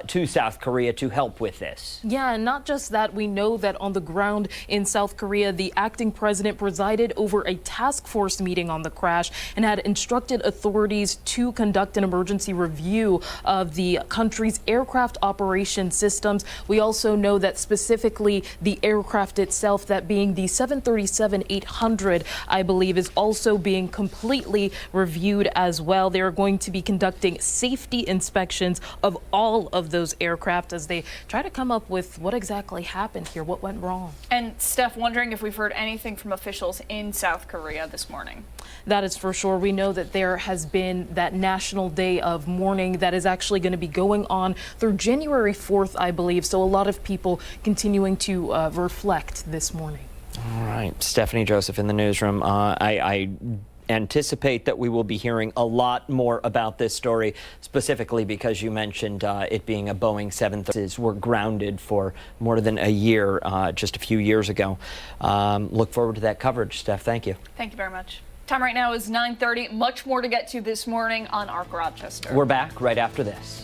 to South Korea to help with this. Yeah, and not just that, we know that on the ground in South Korea, the acting president presided over a task force meeting on the crash and had instructed authorities to conduct an emergency review of the country's aircraft operation systems. We also know that specifically the aircraft itself, that being the 737-800, I believe, is also being completely reviewed as well. They're going to be conducting safety inspections of all of those aircraft as they try to come up with what exactly happened here, what went wrong. And Steph, wondering if we've heard anything from officials in South Korea this morning. That is for sure. We know that there has been that national day of mourning that is actually going to be going on through January 4th, I believe. So a lot of people continuing to reflect this morning. All right, Stephanie Joseph in the newsroom. I anticipate that we will be hearing a lot more about this story, specifically because you mentioned it being a Boeing 737. Were grounded for more than a year just a few years ago. Look forward to that coverage, Steph. Thank you. Thank you very much. Time right now is 9:30. Much more to get to this morning on ARC Rochester. We're back right after this.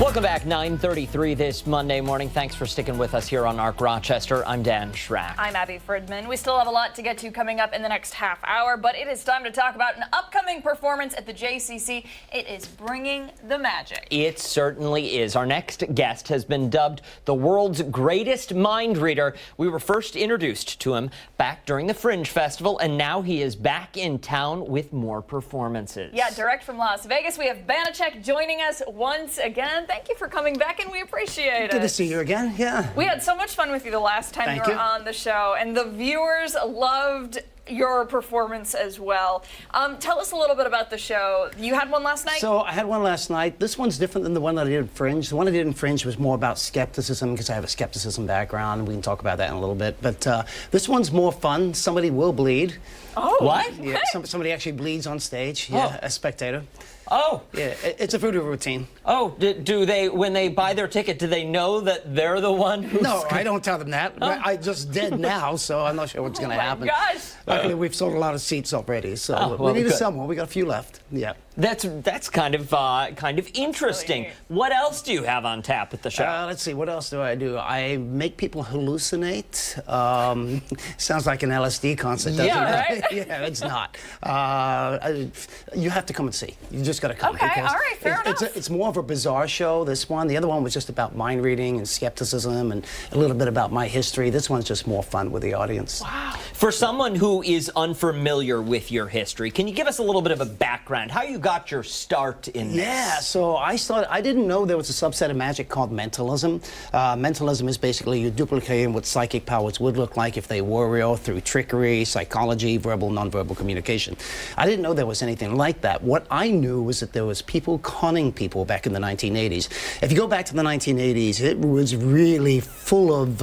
Welcome back, 9:33 this Monday morning. Thanks for sticking with us here on Arc Rochester. I'm Dan Schrack. I'm Abby Fridman. We still have a lot to get to coming up in the next half hour, but it is time to talk about an upcoming performance at the JCC. It is bringing the magic. It certainly is. Our next guest has been dubbed the world's greatest mind reader. We were first introduced to him back during the Fringe Festival, and now he is back in town with more performances. Yeah, direct from Las Vegas, we have Banachek joining us once again. Thank you for coming back, and we appreciate it. Good to see you again. Yeah. We had so much fun with you the last time Thank you were you. on the show, and the viewers loved your performance as well. Tell us a little bit about the show. You had one last night? So I had one last night. This one's different than the one that I did in Fringe. The one I did in Fringe was more about skepticism because I have a skepticism background. We can talk about that in a little bit. But this one's more fun. Somebody will bleed. Oh, What? Yeah, somebody actually bleeds on stage. Yeah, Oh. a spectator. Oh, Yeah, it's a voodoo routine. oh, do they, when they buy their ticket, do they know that they're the one who's... No, I don't tell them that. Oh. I just did now, so I'm not sure what's going to happen. gosh. Luckily, we've sold a lot of seats already, so Oh, well, we need to good. sell more. We got a few left. Yeah. That's kind of interesting. neat. What else do you have on tap at the show? Let's see, what else do? I make people hallucinate. Sounds like an LSD concert, doesn't Yeah, it? right? Yeah, it's not. You have to come and see. You just got to come. Okay, because all right, fair enough. It's more of a bizarre show, this one. The other one was just about mind reading and skepticism and a little bit about my history. This one's just more fun with the audience. Wow. For someone who is unfamiliar with your history, can you give us a little bit of a background? How you got your start in this? Yeah, so I didn't know there was a subset of magic called mentalism. Mentalism is basically you duplicating what psychic powers would look like if they were real through trickery, psychology, verbal, nonverbal communication. I didn't know there was anything like that. What I knew was that there was people conning people back in the 1980s. If you go back to the 1980s, it was really full of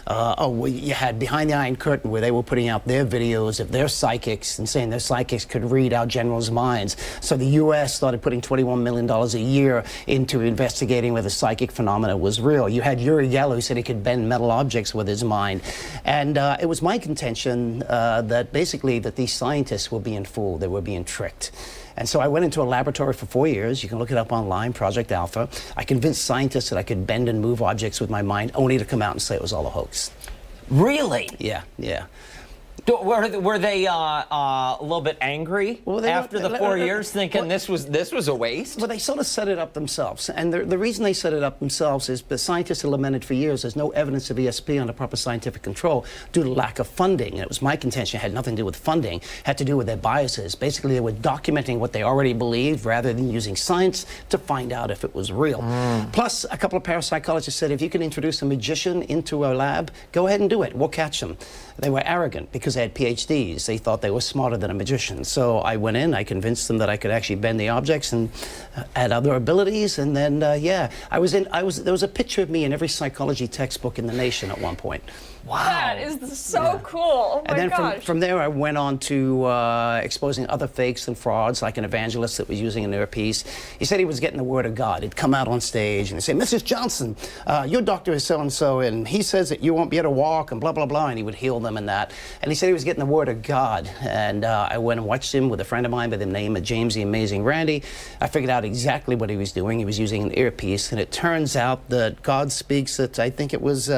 you had Behind the Iron Curtain, where they were putting out their videos of their psychics and saying their psychics could read our generals' minds. So the U.S. started putting $21 million a year into investigating whether psychic phenomena was real. You had Uri Geller, who said he could bend metal objects with his mind. And it was my contention that basically that these scientists were being fooled, they were being tricked. And so I went into a laboratory for 4 years. You can look it up online, Project Alpha. I convinced scientists that I could bend and move objects with my mind, only to come out and say it was all a hoax. Really? Yeah, yeah. Were they a little bit angry after the 4 years, thinking this was a waste? Well, they sort of set it up themselves. And the reason they set it up themselves is the scientists have lamented for years there's no evidence of ESP under proper scientific control due to lack of funding. And it was my contention, it had nothing to do with funding, it had to do with their biases. Basically, they were documenting what they already believed rather than using science to find out if it was real. Plus, a couple of parapsychologists said, if you can introduce a magician into a lab, go ahead and do it. We'll catch them. They were arrogant because they had PhDs. They thought they were smarter than a magician. So I went in, I convinced them that I could actually bend the objects and add other abilities. And then, there was a picture of me in every psychology textbook in the nation at one point. Wow. That is so cool. Oh my And then gosh. from there, I went on to exposing other fakes and frauds, like an evangelist that was using an earpiece. He said he was getting the word of God. He'd come out on stage and he'd say, Mrs. Johnson, your doctor is so-and-so, and he says that you won't be able to walk, and blah, blah, blah, and he would heal them and that. And he said he was getting the word of God. And I went and watched him with a friend of mine by the name of James the Amazing Randy. I figured out exactly what he was doing. He was using an earpiece, and it turns out that God speaks at, I think it was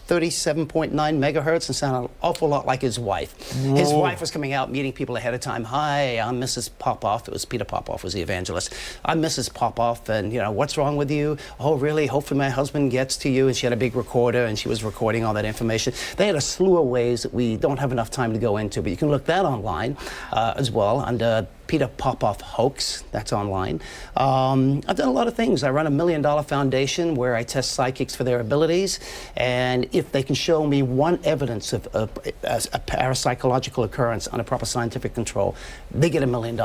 37.9 megahertz and sounded an awful lot like his wife. Whoa. His wife was coming out, meeting people ahead of time. Hi, I'm Mrs. Popoff. It was Peter Popoff was the evangelist. I'm Mrs. Popoff, and, what's wrong with you? Oh, really? Hopefully my husband gets to you. And she had a big recorder, and she was recording all that information. They had a slew of ways that we don't have enough time to go into, but you can look that online as well under Peter Popoff Hoax. That's online. I've done a lot of things. I run $1 million foundation where I test psychics for their abilities, and if they can show me one evidence of a parapsychological occurrence under proper scientific control, they get $1 million.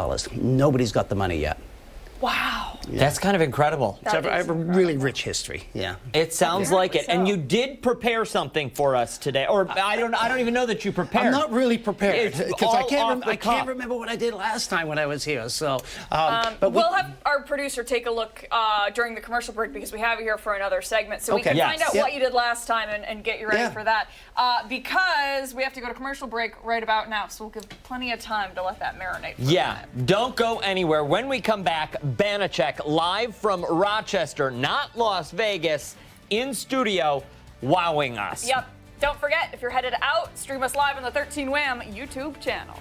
Nobody's got the money yet. Wow. That's kind of incredible. So I have a really rich history. Yeah. It sounds like it. And you did prepare something for us today, or I don't even know that you prepared. I'm not really prepared It's because all I off the can't cuff. remember what I did last time when I was here. So, But we'll have our producer take a look during the commercial break because we have you here for another segment, so we Okay. can Yes. find out what you did last time and get you ready for that. Because we have to go to commercial break right about now, so we'll give plenty of time to let that marinate. For a Yeah, minute. don't go anywhere. When we come back, Banachek Banachek, live from Rochester, not Las Vegas, in studio, wowing us. Yep. Don't forget, if you're headed out, stream us live on the 13 Wham YouTube channel.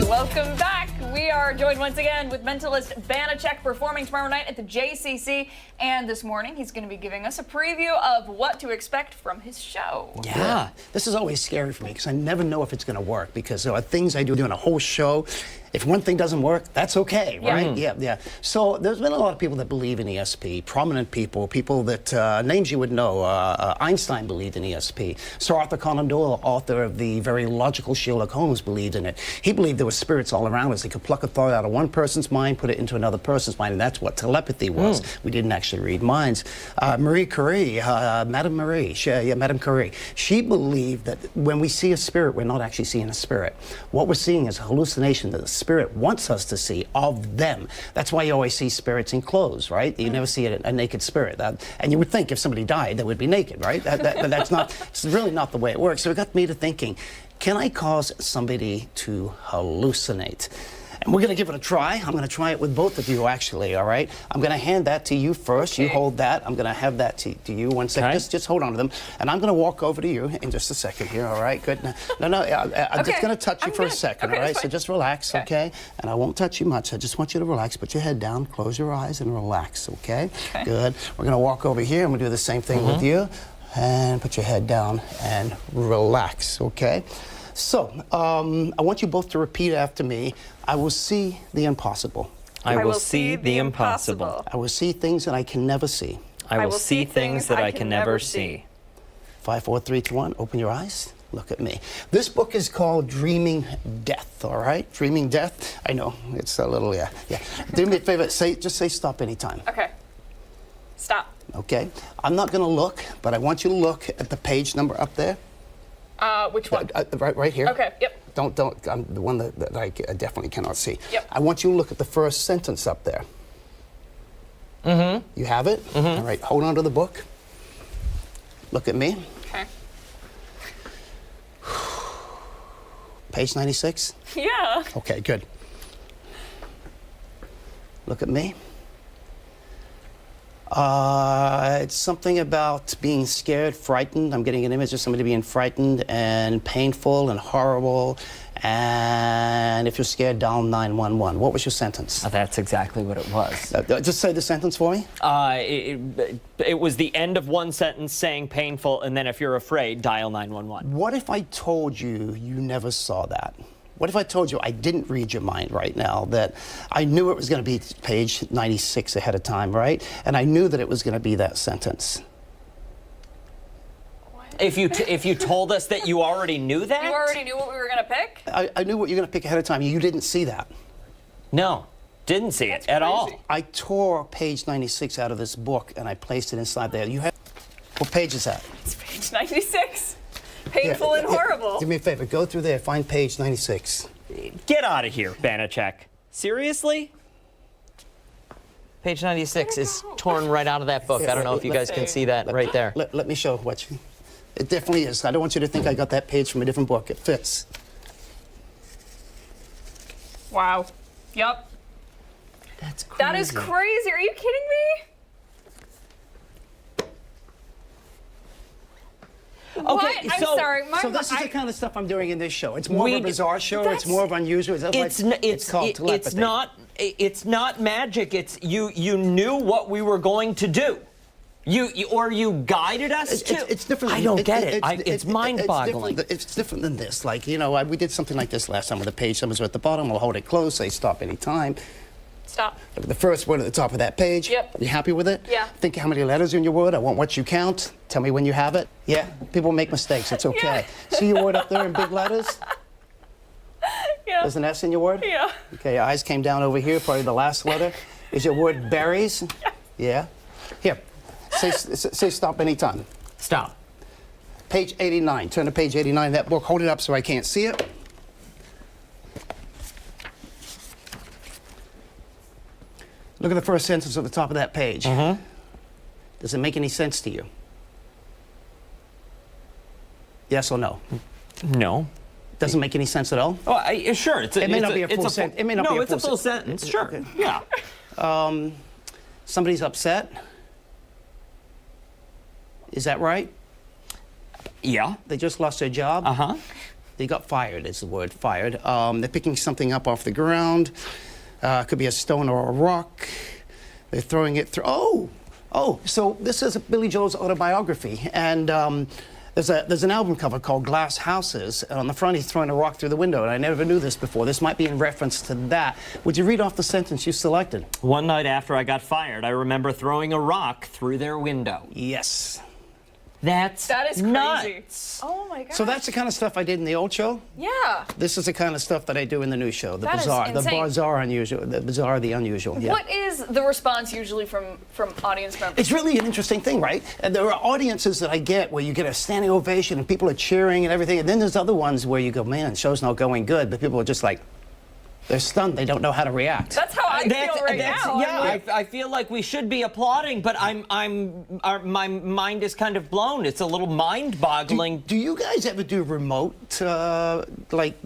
Welcome back. We are joined once again with mentalist Banachek, performing tomorrow night at the JCC. And this morning, he's going to be giving us a preview of what to expect from his show. Yeah, this is always scary for me because I never know if it's going to work, because there are things I do during a whole show. If one thing doesn't work, that's okay, right? Yeah. So there's been a lot of people that believe in ESP, prominent people that, names you would know. Einstein believed in ESP. Sir Arthur Conan Doyle, author of the very logical Sherlock Holmes, believed in it. He believed there were spirits all around us. They could pluck a thought out of one person's mind, put it into another person's mind, and that's what telepathy was. We didn't actually read minds. Marie Curie, Madame Curie, she believed that when we see a spirit, we're not actually seeing a spirit. What we're seeing is a hallucination that the spirit wants us to see of them. That's why you always see spirits in clothes, right? You never see a naked spirit. And you would think if somebody died, they would be naked, right? But that's not, it's really not the way it works. So it got me to thinking, can I cause somebody to hallucinate? And we're going to give it a try. I'm going to try it with both of you, actually, all right? I'm going to hand that to you first. Okay. You hold that. I'm going to have that to you. 1 second. Okay. Just hold on to them. And I'm going to walk over to you in just a second here, all right? Good. I'm just going to touch you for a second, all right? So just relax, okay? And I won't touch you much. I just want you to relax. Put your head down, close your eyes, and relax, okay? Good. We're going to walk over here, and we'll do the same thing with you. And put your head down and relax, okay? So, I want you both to repeat after me. I will see the impossible. I will see the impossible. I will see things that I can never see. I will see things that I can never see. 5, 4, 3, 2, 1. Open your eyes. Look at me. This book is called Dreaming Death, all right? Dreaming Death. I know, it's a little, yeah. Do me a favor, just say stop anytime. Okay. Stop. Okay. I'm not going to look, but I want you to look at the page number up there. Which one? Right here. Okay, yep. Don't, I'm the one that I definitely cannot see. Yep. I want you to look at the first sentence up there. You have it? All right, hold on to the book. Look at me. Okay. Page 96? Yeah. Okay, good. Look at me. It's something about being scared, frightened. I'm getting an image of somebody being frightened and painful and horrible. And if you're scared, dial 911. What was your sentence? That's exactly what it was. Just say the sentence for me. It was the end of one sentence saying painful, and then if you're afraid, dial 911. What if I told you you never saw that? What if I told you I didn't read your mind right now, that I knew it was going to be page 96 ahead of time, right? And I knew that it was going to be that sentence. If you told us that you already knew that? You already knew what we were going to pick? I knew what you were going to pick ahead of time. You didn't see that. No, didn't see it at all. I tore page 96 out of this book and I placed it inside there. You have, what page is that? It's page 96. Painful and horrible. Do me a favor, go through there, find page 96. Get out of here, Banachek. Seriously? Page 96 is torn right out of that book. I don't know if you guys can see that right there. Let me show what you... It definitely is. I don't want you to think I got that page from a different book. It fits. Wow. Yup. That's crazy. That is crazy. Are you kidding me? Okay, What? I'm so- sorry. So this is the kind of stuff I'm doing in this show. It's more of a bizarre show. It's more of unusual. It's called telepathy. It's not magic. It's you knew what we were going to do. You guided us to. It's different. I don't get it. It's mind-boggling. It's different than this. Like, you know, we did something like this last time where the page numbers are at the bottom. We'll hold it close, say stop any time. Stop. Look at the first word at the top of that page. Yep. You happy with it? Yeah. Think how many letters are in your word. I want what you count. Tell me when you have it. Yeah. People make mistakes. It's okay. Yeah. See your word up there in big letters? Yeah. There's an S in your word? Yeah. Okay, your eyes came down over here, probably the last letter. Is your word berries? Yeah. Here. Say stop anytime. Stop. Page 89. Turn to page 89 of that book. Hold it up so I can't see it. Look at the first sentence at the top of that page. Does it make any sense to you? Yes or no? No. Doesn't make any sense at all? Oh, sure. It may not be a full sentence. It may not be a full sentence. Sure. Okay. Yeah. Somebody's upset. Is that right? Yeah. They just lost their job. Uh-huh. They got fired, is the word, fired. They're picking something up off the ground. Could be a stone or a rock. They're throwing it through. Oh, so this is Billy Joel's autobiography. And there's an album cover called Glass Houses. And on the front, he's throwing a rock through the window. And I never knew this before. This might be in reference to that. Would you read off the sentence you selected? One night after I got fired, I remember throwing a rock through their window. Yes. That is crazy. Nuts. Oh my god. So that's the kind of stuff I did in the old show? Yeah. This is the kind of stuff that I do in the new show. The That is bizarre, insane. the bizarre, the unusual. Yeah. What is the response usually from audience members? It's really an interesting thing, right? And there are audiences that I get where you get a standing ovation and people are cheering and everything. And then there's other ones where you go, man, the show's not going good. But people are just like, they're stunned. They don't know how to react. That's how I feel right now. Yeah, I feel like we should be applauding, but my mind is kind of blown. It's a little mind-boggling. Do you guys ever do remote, like...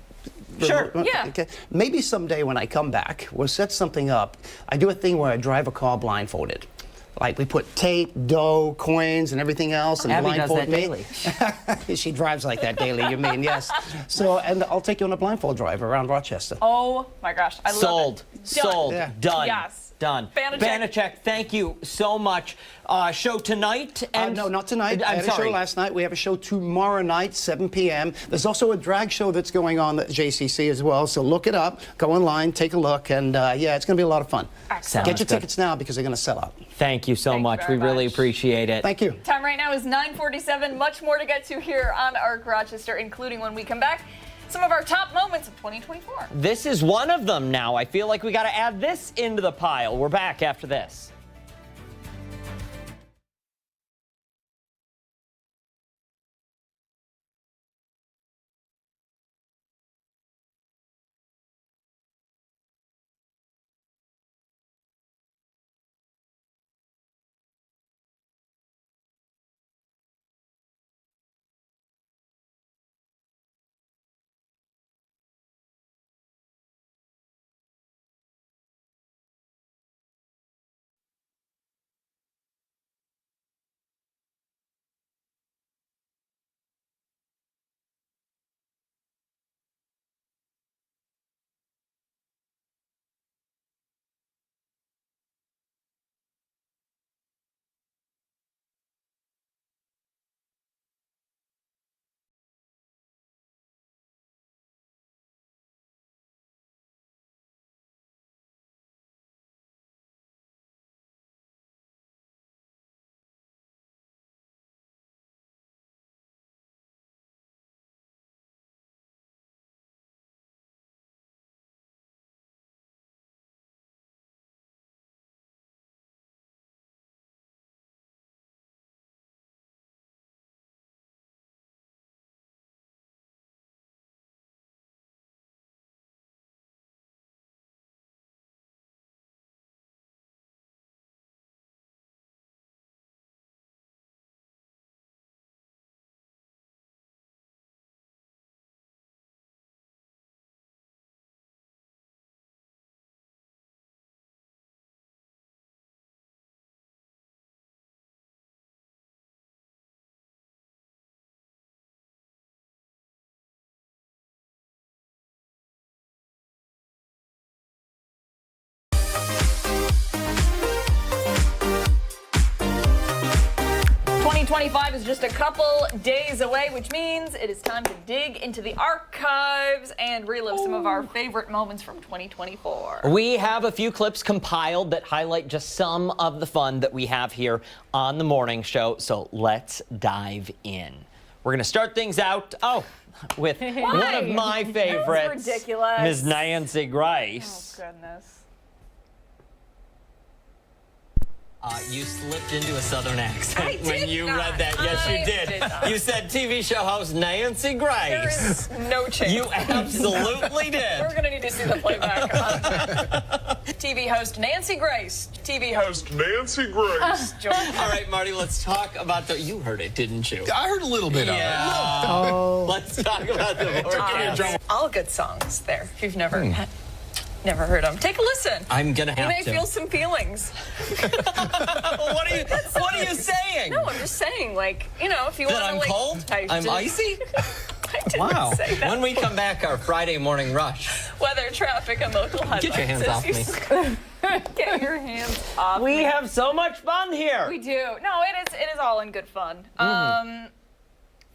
Sure. Yeah. Okay. Maybe someday when I come back, we'll set something up. I do a thing where I drive a car blindfolded. Like we put tape, dough, coins, and everything else, and Abby does blindfold that me. daily. She drives like that daily. You mean yes? So, and I'll take you on a blindfold drive around Rochester. Oh my gosh, I love it. Sold. Yeah. Done. Yes. Done. Banachek. Banachek, thank you so much. Show tonight and No, not tonight. I I'm had a sorry. show last night. We have a show tomorrow night, 7 p.m. There's also a drag show that's going on at JCC as well. So look it up. Go online, take a look, and yeah, it's going to be a lot of fun. Excellent. Get your good. tickets now because they're going to sell out. Thank you so Thank you much. very We really much. appreciate it. Thank you. Time right now is 9:47. Much more to get to here on ARC Rochester, including when we come back, some of our top moments of 2024. This is one of them now. I feel like we got to add this into the pile. We're back after this. 2025 is just a couple days away, which means it is time to dig into the archives and relive some of our favorite moments from 2024. We have a few clips compiled that highlight just some of the fun that we have here on the morning show. So let's dive in. We're going to start things out, with one of my favorites, That was ridiculous. Ms. Nancy Grace. Oh, goodness. You slipped into a Southern accent when did you not. read that. Yes, I you did. did not. You said TV show host Nancy There Grace. is no chance. You absolutely did. We're going to need to see the playback. TV host Nancy Grace. TV host Nancy Grace. All right, Marty, let's talk about the... You heard it, didn't you? I heard a little bit of it. Yeah. Let's talk about the forecast. all good songs there. If you've never heard them, take a listen. I'm going to You have may to. feel some feelings. What are you saying? No, I'm just saying, like, you know, if you want That to, I'm like, cold? I'm icy? I didn't say that. When we come back, our Friday morning rush. Weather, traffic, and local headlines. Get your hands as off you me. Get your hands off We me. have so much fun here. We do. No, it is all in good fun.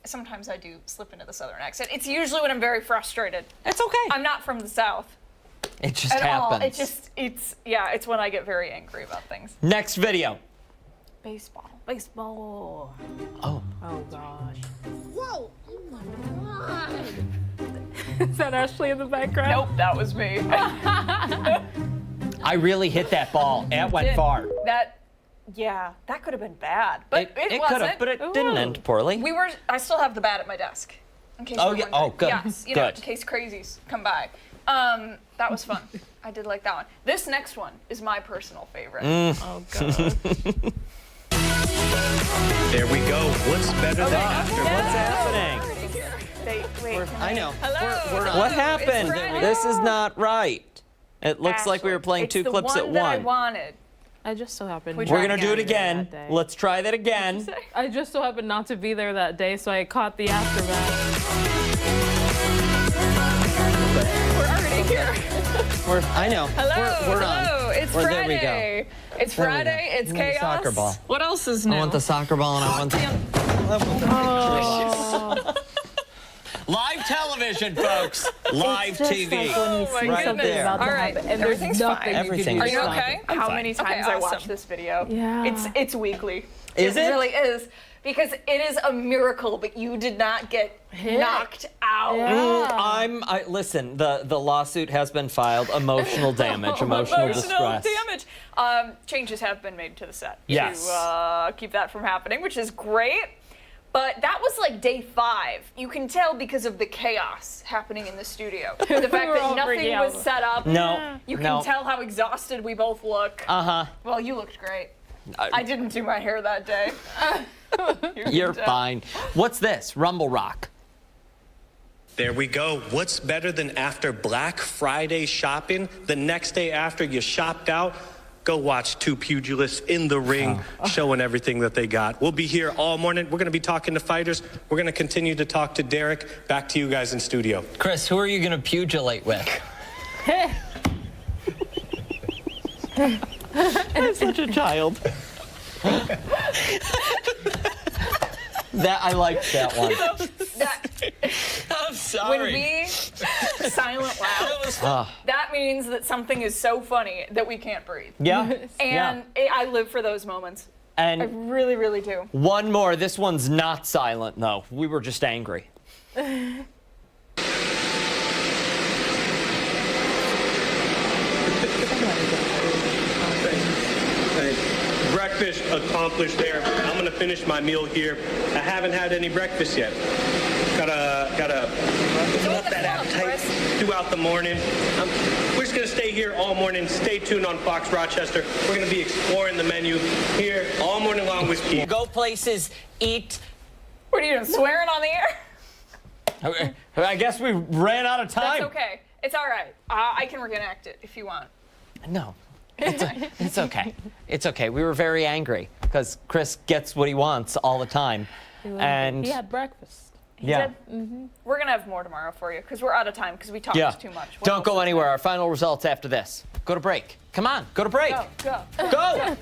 Sometimes I do slip into the Southern accent. It's usually when I'm very frustrated. It's okay. I'm not from the South It just at happens. all. It's when I get very angry about things. Next video. Baseball. Baseball. Oh. Oh gosh. Whoa! Oh my God! Is that Ashley in the background? Nope, that was me. I really hit that ball. It went far. That could have been bad, but it could wasn't. have, but it didn't end poorly. I still have the bat at my desk. In case Oh, you're yeah. wondering. Oh, good. Yes, you know, Good. in case crazies come by. That was fun. I did like that one. This next one is my personal favorite. Oh god. There we go. What's better than after? What's happening? Wait, I know. Hello. What It's happened? Friday. This is not right. It looks like we were playing It's two the clips at one that I once. wanted. I just so happened. We We're tried going to do it again again. that day. Let's try that again. I just so happened not to be there that day, so I caught the aftermath. We're already here. I know. Hello. We're on. Hello. It's There Friday. we go. It's There we Friday. go. It's I want the chaos. soccer ball. What else is new? I want the soccer ball and I want the... Live television, folks. Live TV. Oh my Right goodness. there. All right. And there's Everything's nothing fine. Everything Are is you fine. okay? I'm How fine. many times I watched this video? Yeah. It's weekly. Is it? really is. Because it is a miracle, but you did not get knocked out. Yeah. Listen, the lawsuit has been filed. Emotional damage, emotional distress. damage. Changes have been made to the set Yes. to keep that from happening, which is great. But that was like day 5. You can tell because of the chaos happening in the studio. The fact were that all nothing freaking was out. set up. No. You can no. tell how exhausted we both look. Uh-huh. Well, you looked great. I didn't do my hair that day. You're fine. What's this? Rumble Rock. There we go. What's better than after Black Friday shopping? The next day after you shopped out, go watch two pugilists in the ring showing everything that they got. We'll be here all morning. We're going to be talking to fighters. We're going to continue to talk to Derek. Back to you guys in studio. Chris, who are you going to pugilate with? I'm such a child. I liked that one. I'm sorry. When we silent laugh, that means that something is so funny that we can't breathe. Yeah. And I live for those moments. I And really, really do. one more. This one's not silent, though. We were just angry. Breakfast accomplished there. I'm going to finish my meal here. I haven't had any breakfast yet. Gotta build up that appetite throughout the morning. We're just going to stay here all morning. Stay tuned on Fox Rochester. We're going to be exploring the menu here all morning long with Keith. Go places, eat. What are you doing, swearing on the air? I guess we ran out of time. That's okay. It's all right. I can reenact it if you want. No. It's okay. It's okay. We were very angry because Chris gets what he wants all the time. And he had breakfast. yeah. We're going to have more tomorrow for you because we're out of time because we talked too much. What Don't else go is anywhere. Our final results after this. Go to break. Come on. Go to break. there? Go. Go.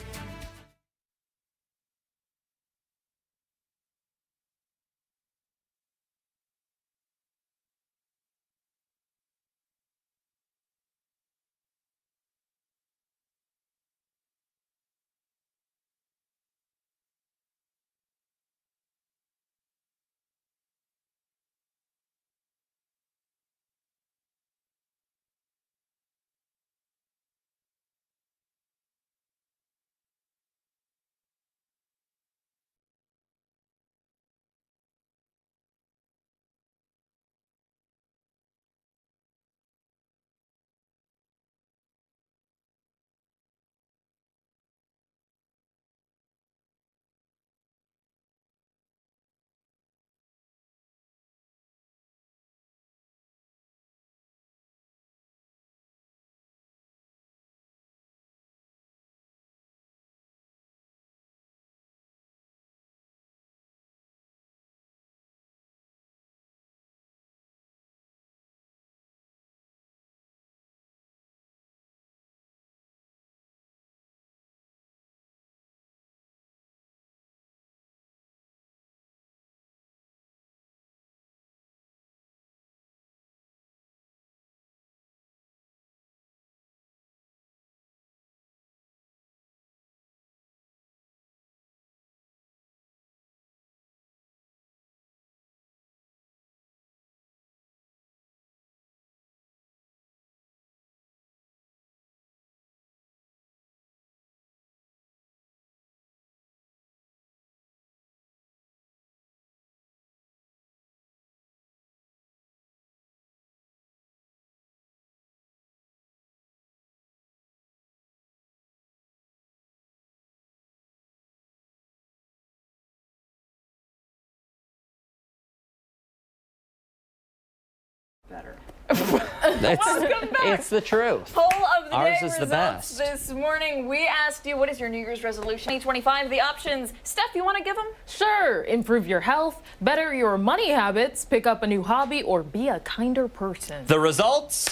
Welcome back. It's the truth. Poll of the Ours day is the results best. this morning. We asked you, what is your New Year's resolution 2025? The options. Steph, you want to give them? Sure, improve your health, better your money habits, pick up a new hobby, or be a kinder person. The results?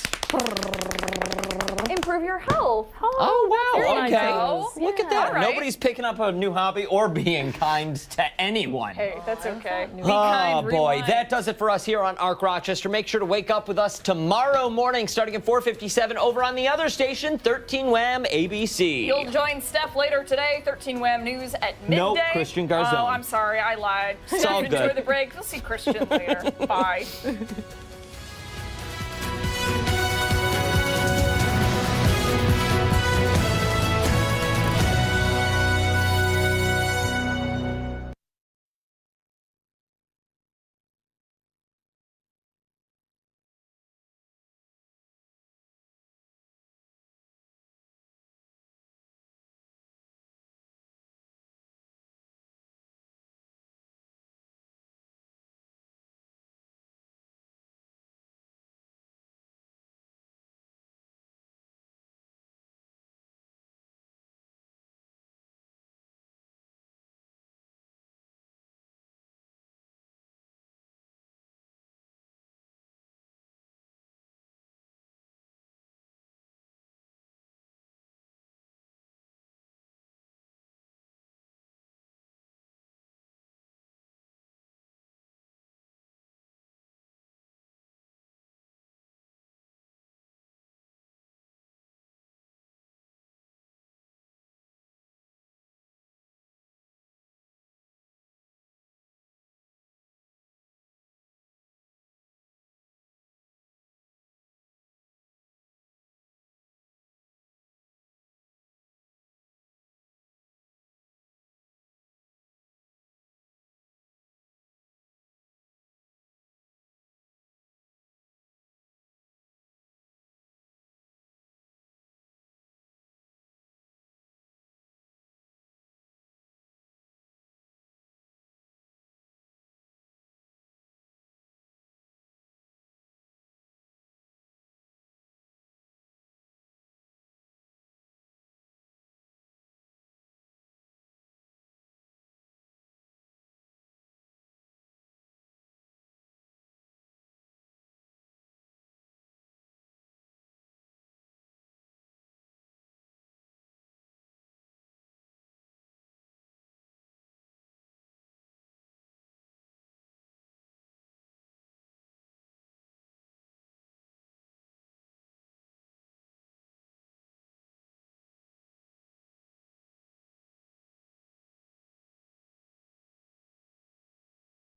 Improve your health. Oh, there wow. you Okay. go. Look at that. All right. Nobody's picking up a new hobby or being kind to anyone. Hey, that's okay. Be Oh, kind, boy. rewind. That does it for us here on Arc Rochester. Make sure to wake up with us tomorrow morning starting at 4:57 over on the other station, 13 Wham ABC. You'll join Steph later today, 13 Wham News at midday. Nope, Christian Garzone. Oh, I'm sorry, I lied. It's Steph, all enjoy good. the break. We'll see Christian later. Bye.